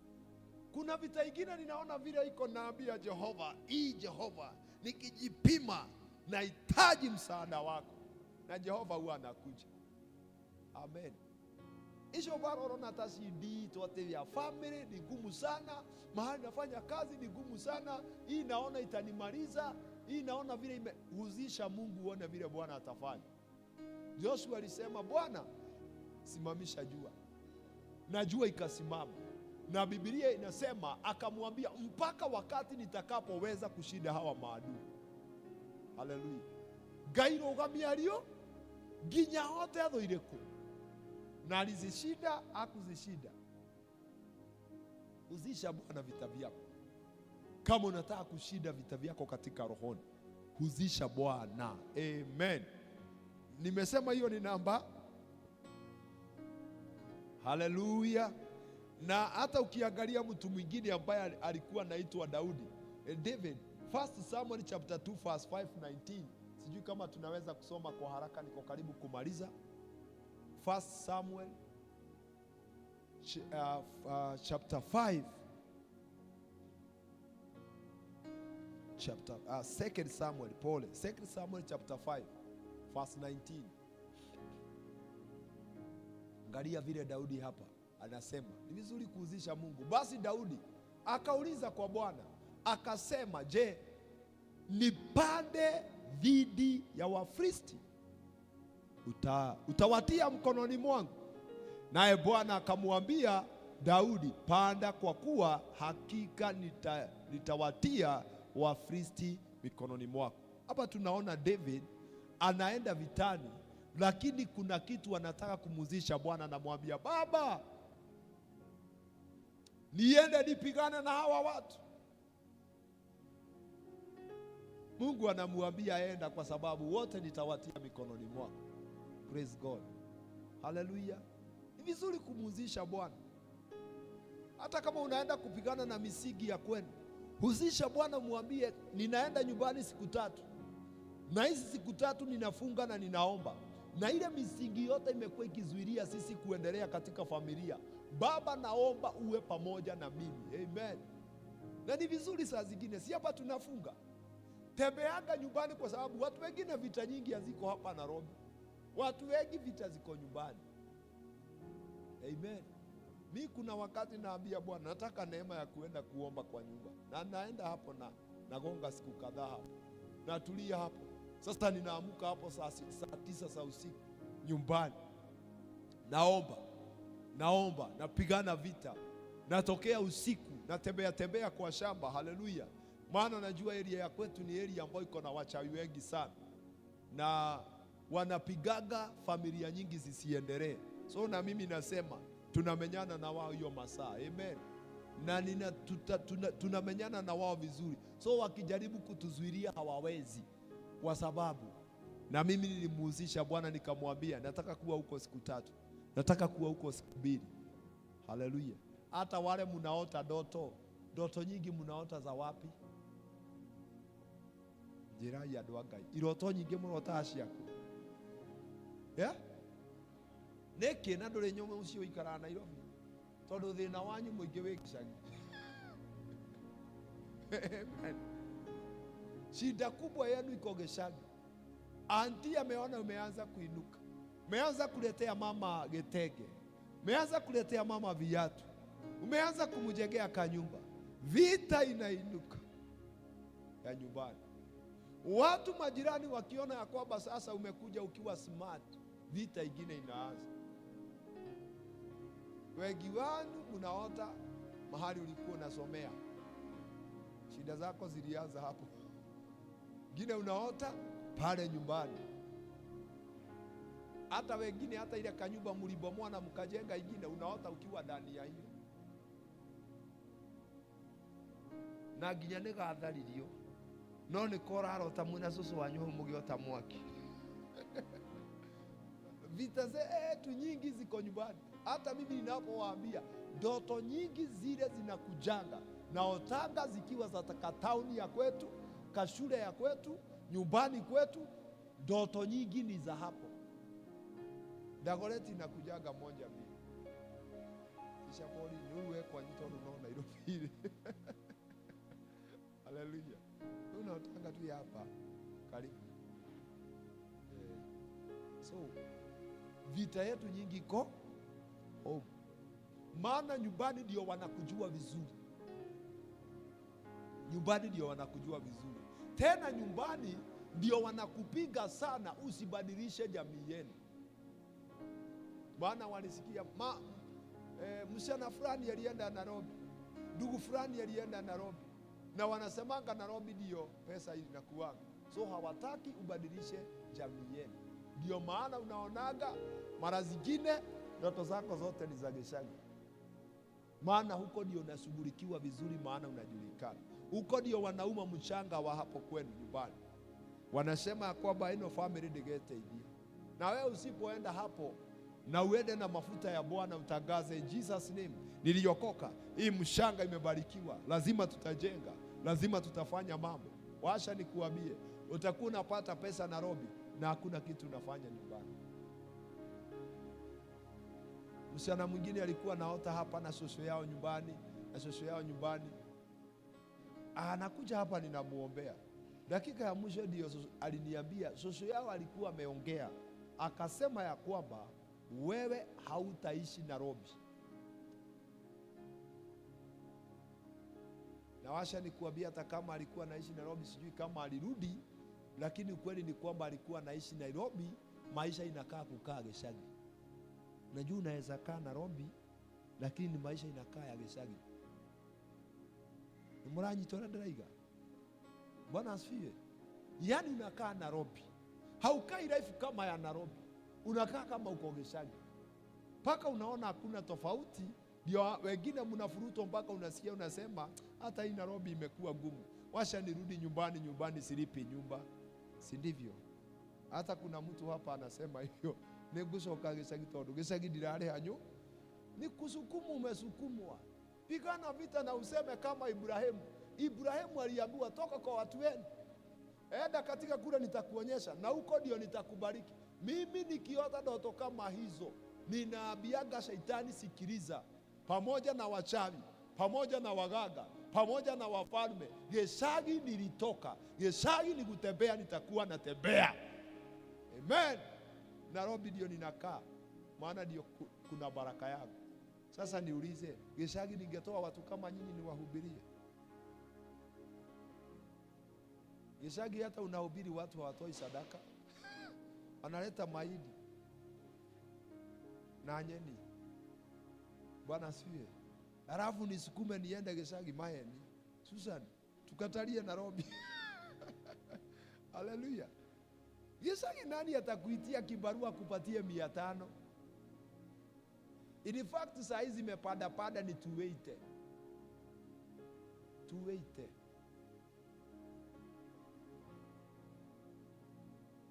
Kuna vita ingine ninaona vile iko, naambia Jehova, hii Jehova nikijipima nahitaji msaada wako, na Jehova huwa anakuja. Amen. Isho baroro na tasidi tote ya family ni gumu sana, mahali nafanya kazi ni gumu sana, hii naona itanimaliza, hii naona vile imehuzisha Mungu, uone vile Bwana atafanya. Joshua alisema, Bwana simamisha jua, na jua ikasimama. Na Biblia inasema akamwambia, mpaka wakati nitakapoweza kushinda hawa maadui. Haleluya. Gairo gamiario ginya hote athoireko, na alizishinda hakuzishinda. Huzisha Bwana vita vyako. Kama unataka kushinda vita vyako katika rohoni, huzisha Bwana. Amen. Nimesema hiyo ni namba. Haleluya. Na hata ukiangalia mtu mwingine ambaye alikuwa anaitwa Daudi, David, 1 Samuel chapter 2 verse 5:19. Sijui kama tunaweza kusoma kwa haraka, niko karibu kumaliza. 1 Samuel chapter 5 2 Samuel, pole, 2 Samuel chapter 5 verse 19. Angalia vile Daudi hapa anasema, ni vizuri kuhusisha Mungu. Basi Daudi akauliza kwa Bwana akasema, je, nipande dhidi ya Wafilisti? Utawatia mkononi mwangu? Naye Bwana akamwambia Daudi, panda, kwa kuwa hakika nitawatia Wafilisti mikononi mwako. Hapa tunaona David anaenda vitani, lakini kuna kitu anataka kumuzisha Bwana. Anamwambia, Baba, niende nipigane na hawa watu. Mungu anamwambia enda, kwa sababu wote nitawatia mikononi mwako. Praise God, haleluya. Ni vizuri kumuzisha Bwana. Hata kama unaenda kupigana na misigi ya kwenu, huzisha Bwana, mwambie ninaenda nyumbani siku 3, na hizi siku 3 ninafunga na ninaomba, na ile misingi yote imekuwa ikizuilia sisi kuendelea katika familia, Baba, naomba uwe pamoja na mimi. Amen. Na ni vizuri saa zingine, si hapa tunafunga, tembeaga nyumbani, kwa sababu watu wengine vita nyingi haziko hapa Nairobi. Watu wengi vita ziko nyumbani. Amen. Mi kuna wakati naambia Bwana, nataka neema ya kuenda kuomba kwa nyumba, na naenda hapo na nagonga siku kadhaa hapo, natulia hapo. Sasa ninaamuka hapo saa 9 za usiku nyumbani, naomba, napigana vita, natokea usiku, natembea kwa shamba. Haleluya. Maana najua area ya kwetu ni area ambayo iko na wachawi wengi sana, na wanapigaga familia nyingi zisiendelee. So na mimi nasema tunamenyana na wao hiyo masaa. Amen. Na tunamenyana na wao vizuri. So wakijaribu kutuzuilia hawawezi, kwa sababu na mimi nilimuhusisha Bwana, nikamwambia nataka kuwa huko siku 3, nataka kuwa huko siku 2. Haleluya. Hata wale mnaota ndoto nyingi, mnaota za wapi? Njira ya Ngai, iroto nyingi murota ciaku niki na nduri nyume ucio ikara Nairobi, tondu thina wanyu muingi wi gicagi. Shida kubwa yenu iko gicagi. Anti ameona umeanza kuinuka, umeanza kuletea mama getege, umeanza kuletea mama viatu, umeanza kumjengea kanyumba, vita inainuka ya nyumbani. Watu majirani wakiona ya kwamba sasa umekuja ukiwa smart, vita ingine inaanza. Wengi wanu mnaota mahali ulikuwa unasomea, shida zako zilianza hapo. Ngine unaota pale nyumbani. Hata wengine hata ile kanyumba mlibomoa na mkajenga ingine, unaota ukiwa ndani ya hiyo. Na nginya nigatharirio, no ni korarota mwina susu wanyu mugiota mwaki. Vita zetu nyingi ziko nyumbani. Hata mimi ninapowaambia, ndoto nyingi zile zinakujanga, naotanga zikiwa za tauni ya kwetu, kashule ya kwetu, nyumbani kwetu, ndoto nyingi ni za hapo. Dagoreti inakujaga moja mbili. Kisha poli niwe kwa nyitono no Nairobi. Haleluya. Unaotanga tu hapa karibu. So vita yetu nyingi iko home. Maana nyumbani ndio wanakujua vizuri. Nyumbani ndio wanakujua vizuri. Tena nyumbani ndio wanakupiga sana usibadilishe jamii yenu. Maana walisikia msichana fulani alienda Nairobi, ndugu fulani alienda Nairobi, na wanasemanga Nairobi ndio pesa hii inakuanga. So hawataki ubadilishe jamii yenu. Ndio maana unaonaga mara zingine ndoto zako zote ni za geshagi. Maana huko ndio unashughulikiwa vizuri, maana unajulikana. Huko ndio wanauma mchanga wa hapo kwenu nyumbani. Wanasema kwamba ino family ndigete hivi. Na wewe usipoenda hapo na uende na mafuta ya Bwana utangaze Jesus name, niliokoka, hii mshanga imebarikiwa, lazima tutajenga, lazima tutafanya mambo. Washa nikuambie, utakuwa unapata pesa Nairobi na hakuna kitu unafanya nyumbani. Msichana mwingine alikuwa naota hapa na shosho yao nyumbani, anakuja hapa ninamuombea. Dakika ya mwisho ndio aliniambia shosho yao alikuwa ameongea, akasema ya kwamba wewe hautaishi Nairobi. Na washa nikuambia, hata kama alikuwa anaishi Nairobi, sijui kama alirudi, lakini ukweli ni kwamba alikuwa anaishi Nairobi. Maisha inakaa kukaa Geshagi. Najua unaweza kaa Nairobi, lakini maisha inakaa ya Geshagi. Muranyitona ndiraiga. Bwana asifiwe. Yaani unakaa Nairobi, haukai life kama ya Nairobi, unakaa kama uko Geshagi. Paka unaona hakuna tofauti, ndio wengine mnafuruto mpaka unasikia unasema hata hii Nairobi imekuwa ngumu. Washa nirudi nyumbani silipi nyumba. Si ndivyo? Hata kuna mtu hapa anasema hivyo. Negusoka Geshagi todo. Geshagi dirare hanyo. Ni kusukumu, umesukumwa. Pigana vita na useme kama Ibrahimu. Ibrahimu aliambiwa toka kwa watu wenu, enda katika kule nitakuonyesha, na huko ndio nitakubariki. Mimi nikiota ndoto kama hizo, ninaambiaga shetani, sikiliza, pamoja na wachawi, pamoja na waganga, pamoja na wafalme, Geshagi nilitoka. Geshagi ni kutembea, nitakuwa natembea. Amen. Nairobi ndio ninakaa, maana ndio kuna baraka yangu. Sasa niulize, Geshagi ningetoa watu kama nyinyi niwahubirie? Geshagi hata unahubiri watu hawatoi sadaka. Analeta mahindi na nyeni. Bwana asifiwe. Halafu nisukume niende Geshagi mahindi. Susan, tukatalie Nairobi. Haleluya. Geshagi nani atakuitia kibarua kupatie 500? In fact saa hizi imepanda ni 280.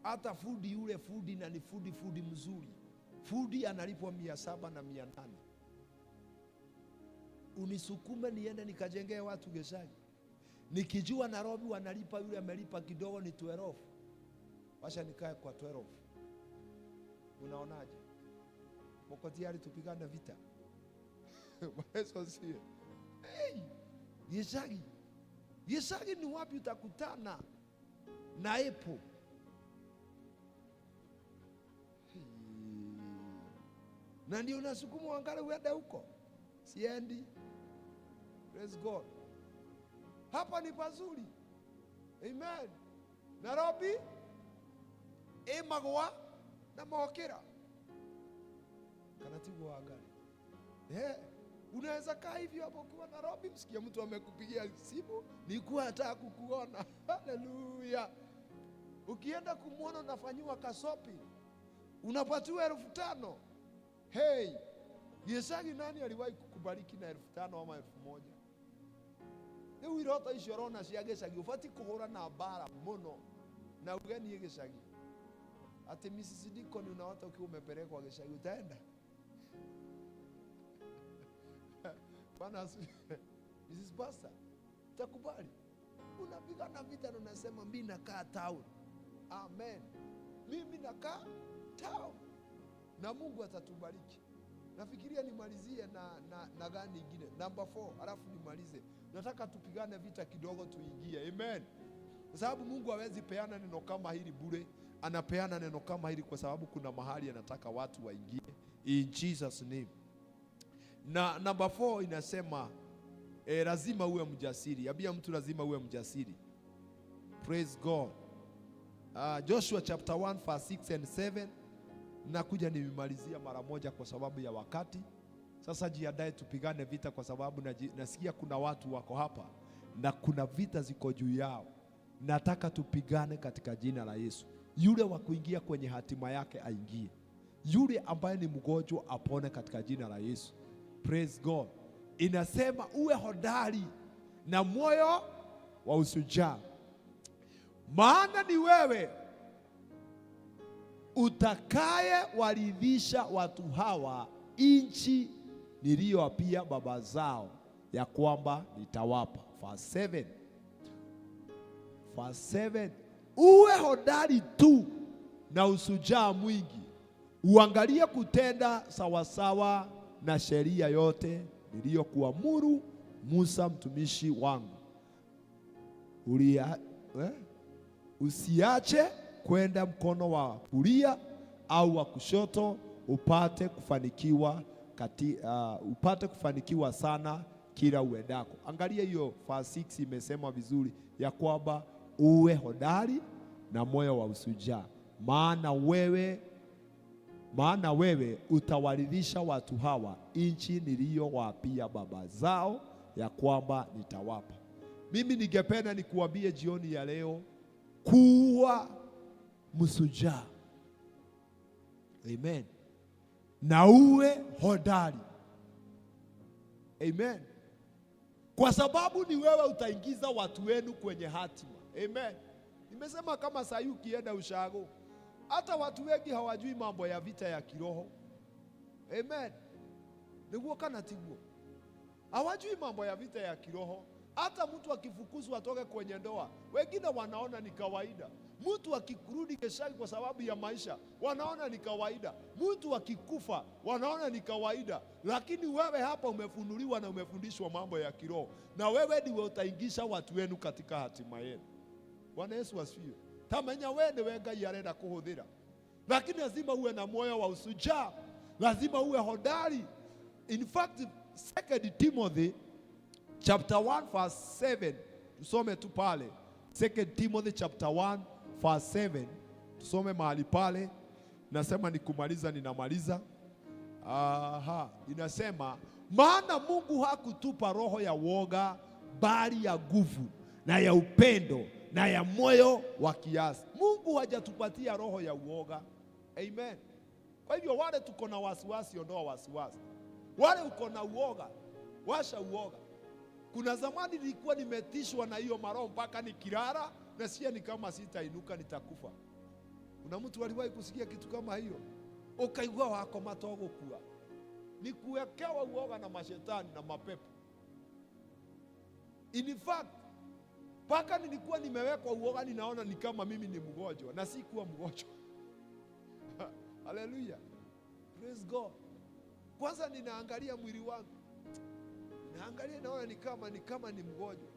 Hata foodi yule foodi na ni foodi mzuri. Foodi analipwa 700 na 800. Unisukume niende nikajengee watu Geshagi. Nikijua Nairobi wanalipa, yule amelipa kidogo ni 12. Washa nikae kwa 12. Unaonaje? Mko tayari tupigane vita? Bwana asifiwe. Hey, Geshagi ni wapi utakutana na Apple? Na ndio unasukumu wangale uende huko. Siendi. Praise God. Hapa ni pazuri. Amen. Nairobi magwa na Mokera kanatibu wa gari. Unaweza kaa hivyo hapo kwa Nairobi, msikia mtu amekupigia simu, nilikuwa nataka kukuona. Haleluya. Ukienda kumuona unafanywa kasopi, unapatiwa 5,000. Hey, Geshagi nani aliwahi kukubariki na 5,000 ama 1,000? Leo irota ishorona cia Geshagi ufati kuhura na bara muno na ugeni Geshagi. Ati Mrs. Deacon unaota ukiwa umepelekwa Geshagi, utaenda? Bwana asifiwe. Mrs. Pastor, utakubali? Unapigana vita na unasema mimi nakaa town. Amen. Mimi nakaa town. Na Mungu atatubariki. Nafikiria nimalizie na gani ingine. Number 4, alafu nimalize. Nataka tupigane vita kidogo tuingie. Amen. Kwa sababu Mungu hawezi peana neno kama hili bure. Anapeana neno kama hili kwa sababu kuna mahali anataka watu waingie. In Jesus name. Na number 4 inasema lazima uwe mjasiri. Ambia mtu lazima uwe mjasiri. Praise God. Joshua chapter 1 verse 6 and 7. Nakuja nimemalizia mara moja kwa sababu ya wakati. Sasa jiandae tupigane vita, kwa sababu nasikia kuna watu wako hapa na kuna vita ziko juu yao. Nataka tupigane katika jina la Yesu. Yule wa kuingia kwenye hatima yake aingie. Yule ambaye ni mgonjwa apone katika jina la Yesu. Praise God. Inasema uwe hodari na moyo wa ushujaa, maana ni wewe utakaye waridhisha watu hawa nchi niliyowapia baba zao ya kwamba nitawapa. Verse 7. uwe hodari tu na usujaa mwingi, uangalie kutenda sawasawa na sheria yote niliyokuamuru Musa mtumishi wangu. Usiache kwenda mkono wa kulia au wa kushoto, upate kufanikiwa sana kila uendako. Angalia hiyo verse 6 imesema vizuri ya kwamba uwe hodari na moyo wa usujaa, maana wewe utawarithisha watu hawa nchi niliyowapia baba zao ya kwamba nitawapa. Mimi ningependa nikuambie jioni ya leo, kuwa msujaa. Amen. Na uwe hodari. Amen. Kwa sababu ni wewe utaingiza watu wenu kwenye hatima. Amen. Nimesema kama saa hii ukienda ushago, hata watu wengi hawajui mambo ya vita ya kiroho. Amen. Niguo kana tiguo. Hawajui mambo ya vita ya kiroho. Hata mtu akifukuzwa atoke kwenye ndoa, wengine wanaona ni kawaida. Mtu akikurudi keshaki kwa sababu ya maisha, wanaona ni kawaida. Mtu akikufa, wanaona ni kawaida. Lakini wewe hapa umefunuliwa na umefundishwa mambo ya kiroho, na wewe ndiwe utaingisha watu wenu katika hatima yenu. Bwana Yesu asifiwe. Tamenya wewe wenga yarenda kuhudhira, lakini lazima uwe na moyo wa usujaa, lazima uwe hodari. In fact, 2 Timothy chapter 1 verse 7, tusome tu pale. 2 Timothy chapter 1 verse 7, tusome mahali pale. Nasema nikumaliza, ninamaliza. Inasema, maana Mungu hakutupa roho ya woga, bali ya nguvu na ya upendo na ya moyo wa kiasi. Mungu hajatupatia roho ya uoga. Amen. Kwa hivyo wale tuko na wasiwasi, ondoa wasiwasi. Wale uko na uoga, washa uoga. Kuna zamani nilikuwa nimetishwa na hiyo maroho mpaka nikilala nasikia ni kama sitainuka, nitakufa. Kuna mtu aliwahi kusikia kitu kama hiyo? Ukaigua wako matogo kuwa ni kuwekewa uoga na mashetani na mapepo. In fact, mpaka nilikuwa nimewekwa uoga, ninaona ni kama mimi ni mgonjwa na si kuwa mgonjwa. Hallelujah. Praise God. Kwanza ninaangalia mwili wangu, naangalia naona ni kama ni mgonjwa.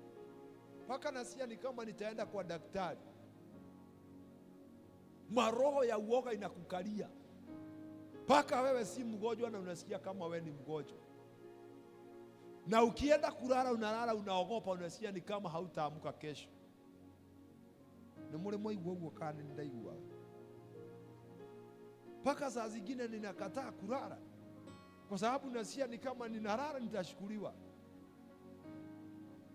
Mpaka nasikia ni kama nitaenda kwa daktari. Maroho ya uoga inakukalia mpaka wewe si mgonjwa na unasikia kama wewe ni mgonjwa. Na ukienda kulala unalala unaogopa, unasikia ni kama hautaamka kesho. Ni mlemo igwo kana ndaigwa. Mpaka saa zingine ninakataa kulala kwa sababu nasikia ni kama ninalala nitashukuliwa.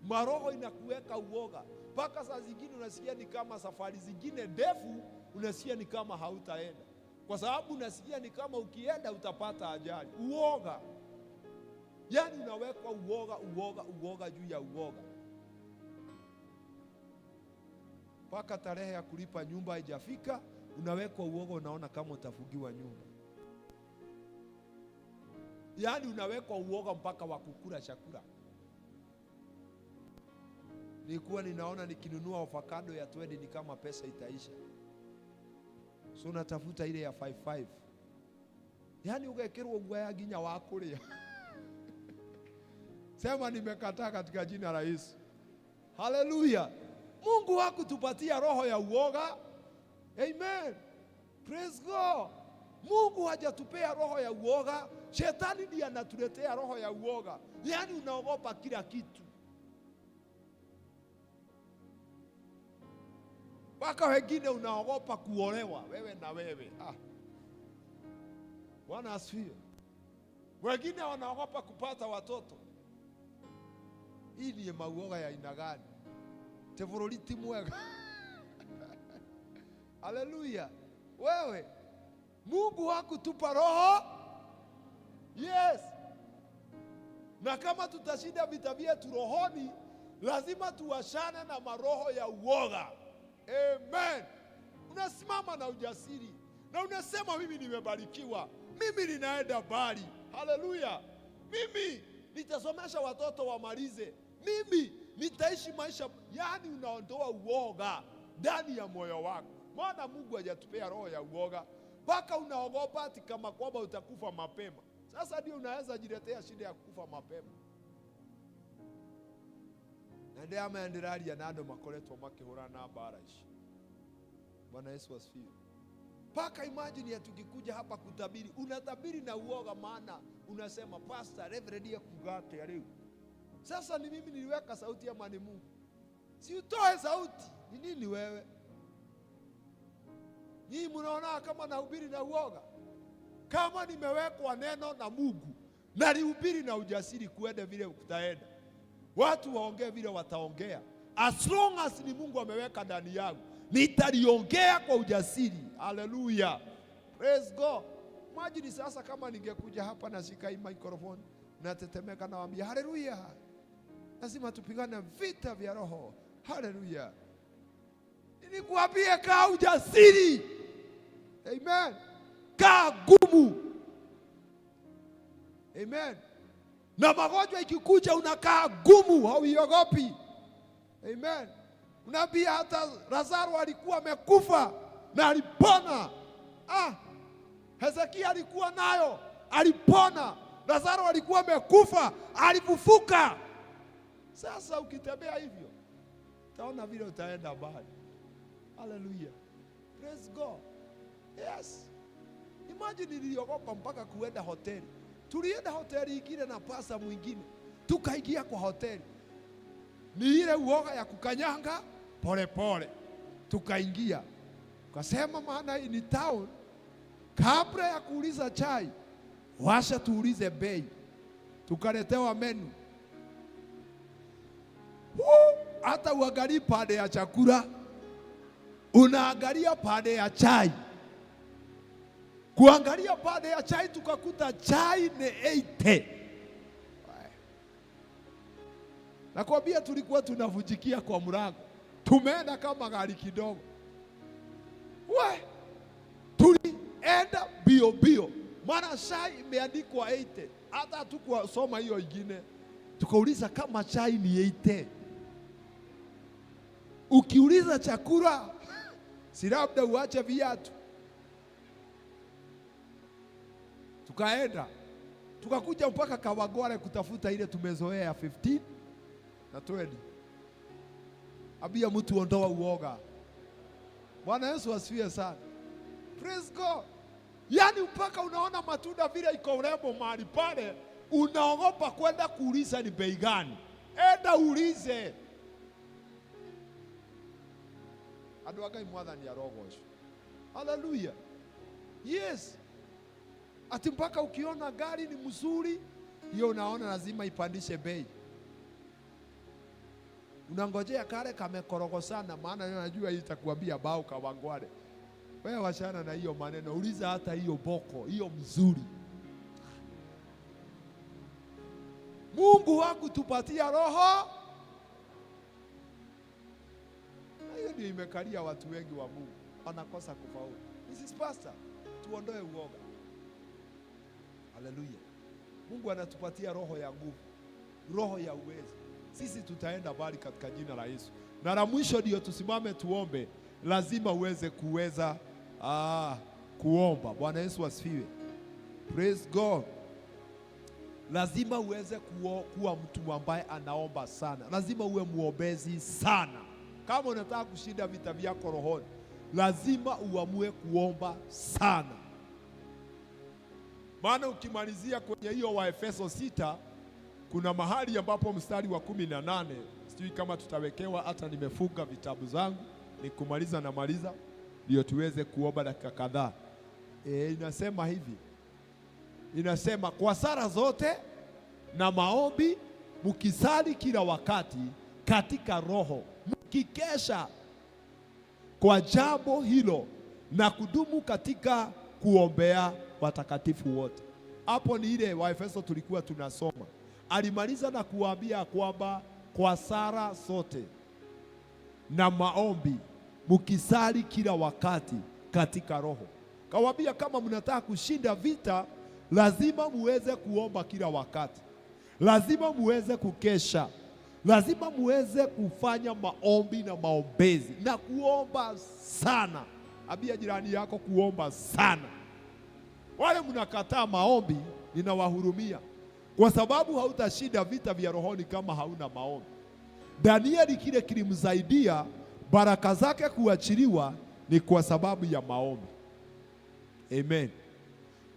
Maroho inakuweka uoga mpaka saa zingine unasikia ni kama safari zingine ndefu unasikia ni kama hautaenda, kwa sababu unasikia ni kama ukienda utapata ajali. Uoga. Yani unawekwa uoga juu ya uoga. Mpaka tarehe ya kulipa nyumba haijafika, unawekwa uoga, unaona kama utafugiwa nyumba. Yani unawekwa uoga mpaka wa kukula chakula. Nilikuwa ninaona nikinunua avocado ya 20 ni kama pesa itaisha. So natafuta ile ya 55. Yani ugekerwa ugaya ginya wakulia. Sema nimekataa katika jina la Yesu. Hallelujah. Mungu hakutupatia roho ya uoga. Amen. Praise God. Mungu hajatupea roho ya uoga. Shetani ndiye anatuletea roho ya uoga. Yani unaogopa kila kitu. Mpaka wengine unaogopa kuolewa wewe na wewe. Bwana asifiwe. Wengine wanaogopa kupata watoto. Hii ni mauoga ya aina gani? Tevoroliti mwega. Haleluya. Wewe, Mungu hakutupa roho. Yes. Na kama tutashinda vita vyetu rohoni, lazima tuwashane na maroho ya uoga. Amen. Unasimama na ujasiri na unasema mimi nimebarikiwa, mimi ninaenda mbali. Haleluya. Mimi nitasomesha watoto wamalize, mimi nitaishi maisha. Yani unaondoa uoga. ndani ya moyo wako. Maana Mungu hajatupea roho ya uoga mpaka unaogopa ati kama kwamba utakufa mapema. Sasa ndio unaweza jiletea shida ya kufa mapema. Na ndio ameendelea na ndo makoletwa makihura na bara ishi. Bwana Yesu asifiwe. Paka imagine ya tukikuja hapa kutabiri, unatabiri na uoga, maana unasema pastor reverend ya kugate ya leo. Sasa ni mimi niliweka sauti ama ni Mungu? Si utoe sauti. Ni nini wewe? Nyinyi mnaona kama nahubiri na uoga? Kama nimewekwa neno na Mungu, na nihubiri na ujasiri kuenda vile kutaenda. Watu waongee vile wataongea. As long as ni Mungu ameweka ndani yangu, nitaliongea kwa ujasiri. Hallelujah. Praise God. Imagine sasa kama ningekuja hapa na shika hii microphone na tetemeka na waambia hallelujah. Lazima tupigane vita vya roho. Hallelujah. Nikuambie kaa ujasiri. Amen. Kaa gumu. Amen. Na magonjwa ikikuja unakaa gumu, hauiogopi. Amen. Unaambia hata Lazaro alikuwa amekufa na alipona. Hezekia alikuwa nayo, alipona. Lazaro alikuwa amekufa, alifufuka. Sasa ukitembea hivyo, utaona vile utaenda mbali. Hallelujah. Praise God. Yes. Imagine niliogopa mpaka kuenda hoteli. Tulienda hoteli ingine na pasa mwingine. Tukaingia kwa hoteli. Ni ile uoga ya kukanyanga pole pole. Tukaingia. Tukasema maana hii ni town. Kabla ya kuuliza chai, washa tuulize bei. Tukaletewa menu. Hata uangalie pande ya chakula, unaangalia pande ya chai. Kuangalia pande ya chai tukakuta chai ni 80. Nakwambia tulikuwa tunavujikia kwa mlango. Tumeenda kama gari kidogo. Tulienda bio bio. Maana chai imeandikwa 80. Hata hatukusoma hiyo ingine. Tukauliza kama chai ni 80. Ukiuliza chakula, si labda uache viatu. Tukaenda. Tukakuja mpaka Kawagware kutafuta ile tumezoea 15 na 20. Abia mtu ondoa uoga. Bwana Yesu asifiwe sana. Praise God. Yani mpaka unaona matunda vile iko urembo mahali pale, unaogopa kwenda kuuliza ni bei gani. Enda uulize. Aduagai mwathani arogosho. Hallelujah. Yes. Ati mpaka ukiona gari ni mzuri, hiyo unaona lazima ipandishe bei. Unangojea kale kamekorogo sana, maana unajua hii itakuambia bao Kawagware. Wewe wachana na hiyo maneno, uliza hata hiyo boko, hiyo mzuri. Mungu hakutupatia roho. Na hiyo ndio imekalia watu wengi wa Mungu, wanakosa kufaulu. This is pastor, tuondoe uoga. Hallelujah. Mungu anatupatia roho ya nguvu, roho ya uwezo. Sisi tutaenda mbali katika jina la Yesu. Na la mwisho ndio tusimame tuombe. Lazima uweze kuomba. Bwana Yesu asifiwe. Praise God. Lazima uweze kuwa mtu ambaye anaomba sana. Lazima uwe muombezi sana. Kama unataka kushinda vita vyako rohoni, lazima uamue kuomba sana. Maana ukimalizia kwenye hiyo wa Efeso 6, kuna mahali ambapo mstari wa 18, sijui kama tutawekewa, hata nimefunga vitabu zangu, nikumaliza na maliza ndio tuweze kuomba dakika kadhaa. Inasema hivi. Inasema kwa sala zote na maombi mkisali kila wakati katika roho, mkikesha kwa jambo hilo na kudumu katika kuombea watakatifu wote. Hapo ni ile wa Efeso tulikuwa tunasoma. Alimaliza na kuambia kwamba kwa sala zote na maombi mkisali kila wakati katika roho. Kawaambia kama mnataka kushinda vita, lazima muweze kuomba kila wakati. Lazima muweze kukesha. lazima muweze kufanya maombi na maombezi na kuomba sana. Ambia jirani yako kuomba sana. Wale mnakataa maombi, ninawahurumia, kwa sababu hautashinda vita vya rohoni kama hauna maombi. Danieli, kile kilimsaidia baraka zake kuachiliwa ni kwa sababu ya maombi. Amen.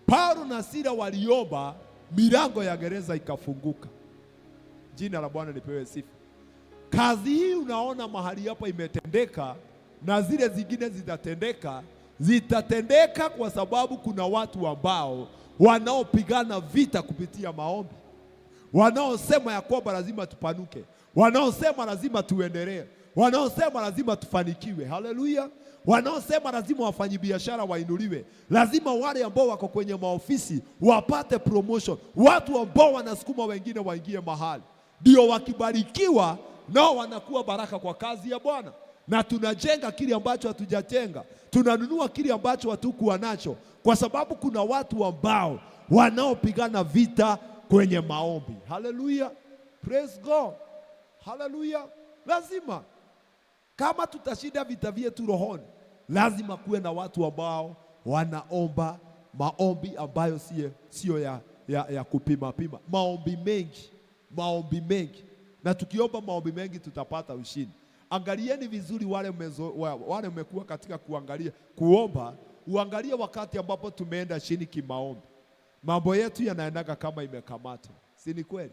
Paulo na Sila waliomba, milango ya gereza ikafunguka. Jina la Bwana lipewe sifa. Kazi hii unaona mahali hapa imetendeka, na zile zingine zitatendeka kwa sababu kuna watu ambao wanaopigana vita kupitia maombi, wanaosema ya kwamba lazima tupanuke, wanaosema lazima tuendelee, wanaosema lazima tufanikiwe. Haleluya! Wanaosema lazima wafanyabiashara wainuliwe, lazima wale ambao wako kwenye maofisi wapate promotion, watu ambao wanasukuma wengine waingie mahali, ndio wakibarikiwa nao wanakuwa baraka kwa kazi ya Bwana. Na tunajenga kile ambacho hatujajenga, tunanunua kile ambacho hatukuwa nacho, kwa sababu kuna watu ambao wanaopigana vita kwenye maombi. Haleluya, praise God, haleluya. Lazima kama tutashinda vita vyetu rohoni, lazima kuwe na watu ambao wanaomba maombi ambayo sio ya kupima pima, maombi mengi. Na tukiomba maombi mengi tutapata ushindi. Angalieni vizuri wale mmekuwa katika kuomba, uangalie wakati ambapo tumeenda chini kimaombi, mambo yetu yanaendaga kama imekamatwa, si ni kweli?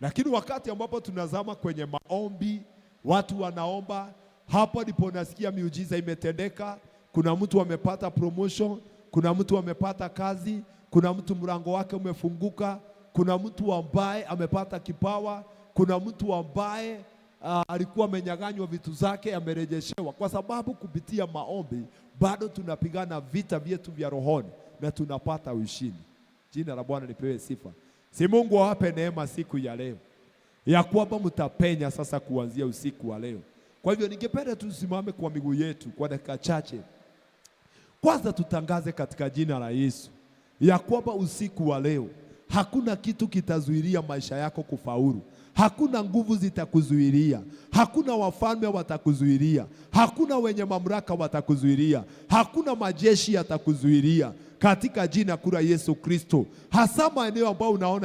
Lakini wakati ambapo tunazama kwenye maombi, watu wanaomba, hapo ndipo nasikia miujiza imetendeka. Kuna mtu amepata promotion, kuna mtu amepata kazi, kuna mtu mlango wake umefunguka, kuna mtu ambaye amepata kipawa, kuna mtu ambaye alikuwa amenyang'anywa vitu zake amerejeshewa, kwa sababu kupitia maombi bado tunapigana vita vyetu vya rohoni na tunapata ushindi. Jina la Bwana lipewe sifa. Si Mungu awape neema siku ya leo ya kwamba mtapenya sasa kuanzia usiku wa leo. Kwa hivyo ningependa tusimame kwa miguu yetu kwa dakika chache. Kwanza tutangaze katika jina la Yesu ya kwamba usiku wa leo hakuna kitu kitazuilia maisha yako kufaulu. Hakuna nguvu zitakuzuilia, hakuna wafalme watakuzuilia, hakuna wenye mamlaka watakuzuilia, hakuna majeshi yatakuzuilia, katika jina kura Yesu Kristo. Hasa maeneo ambayo unaona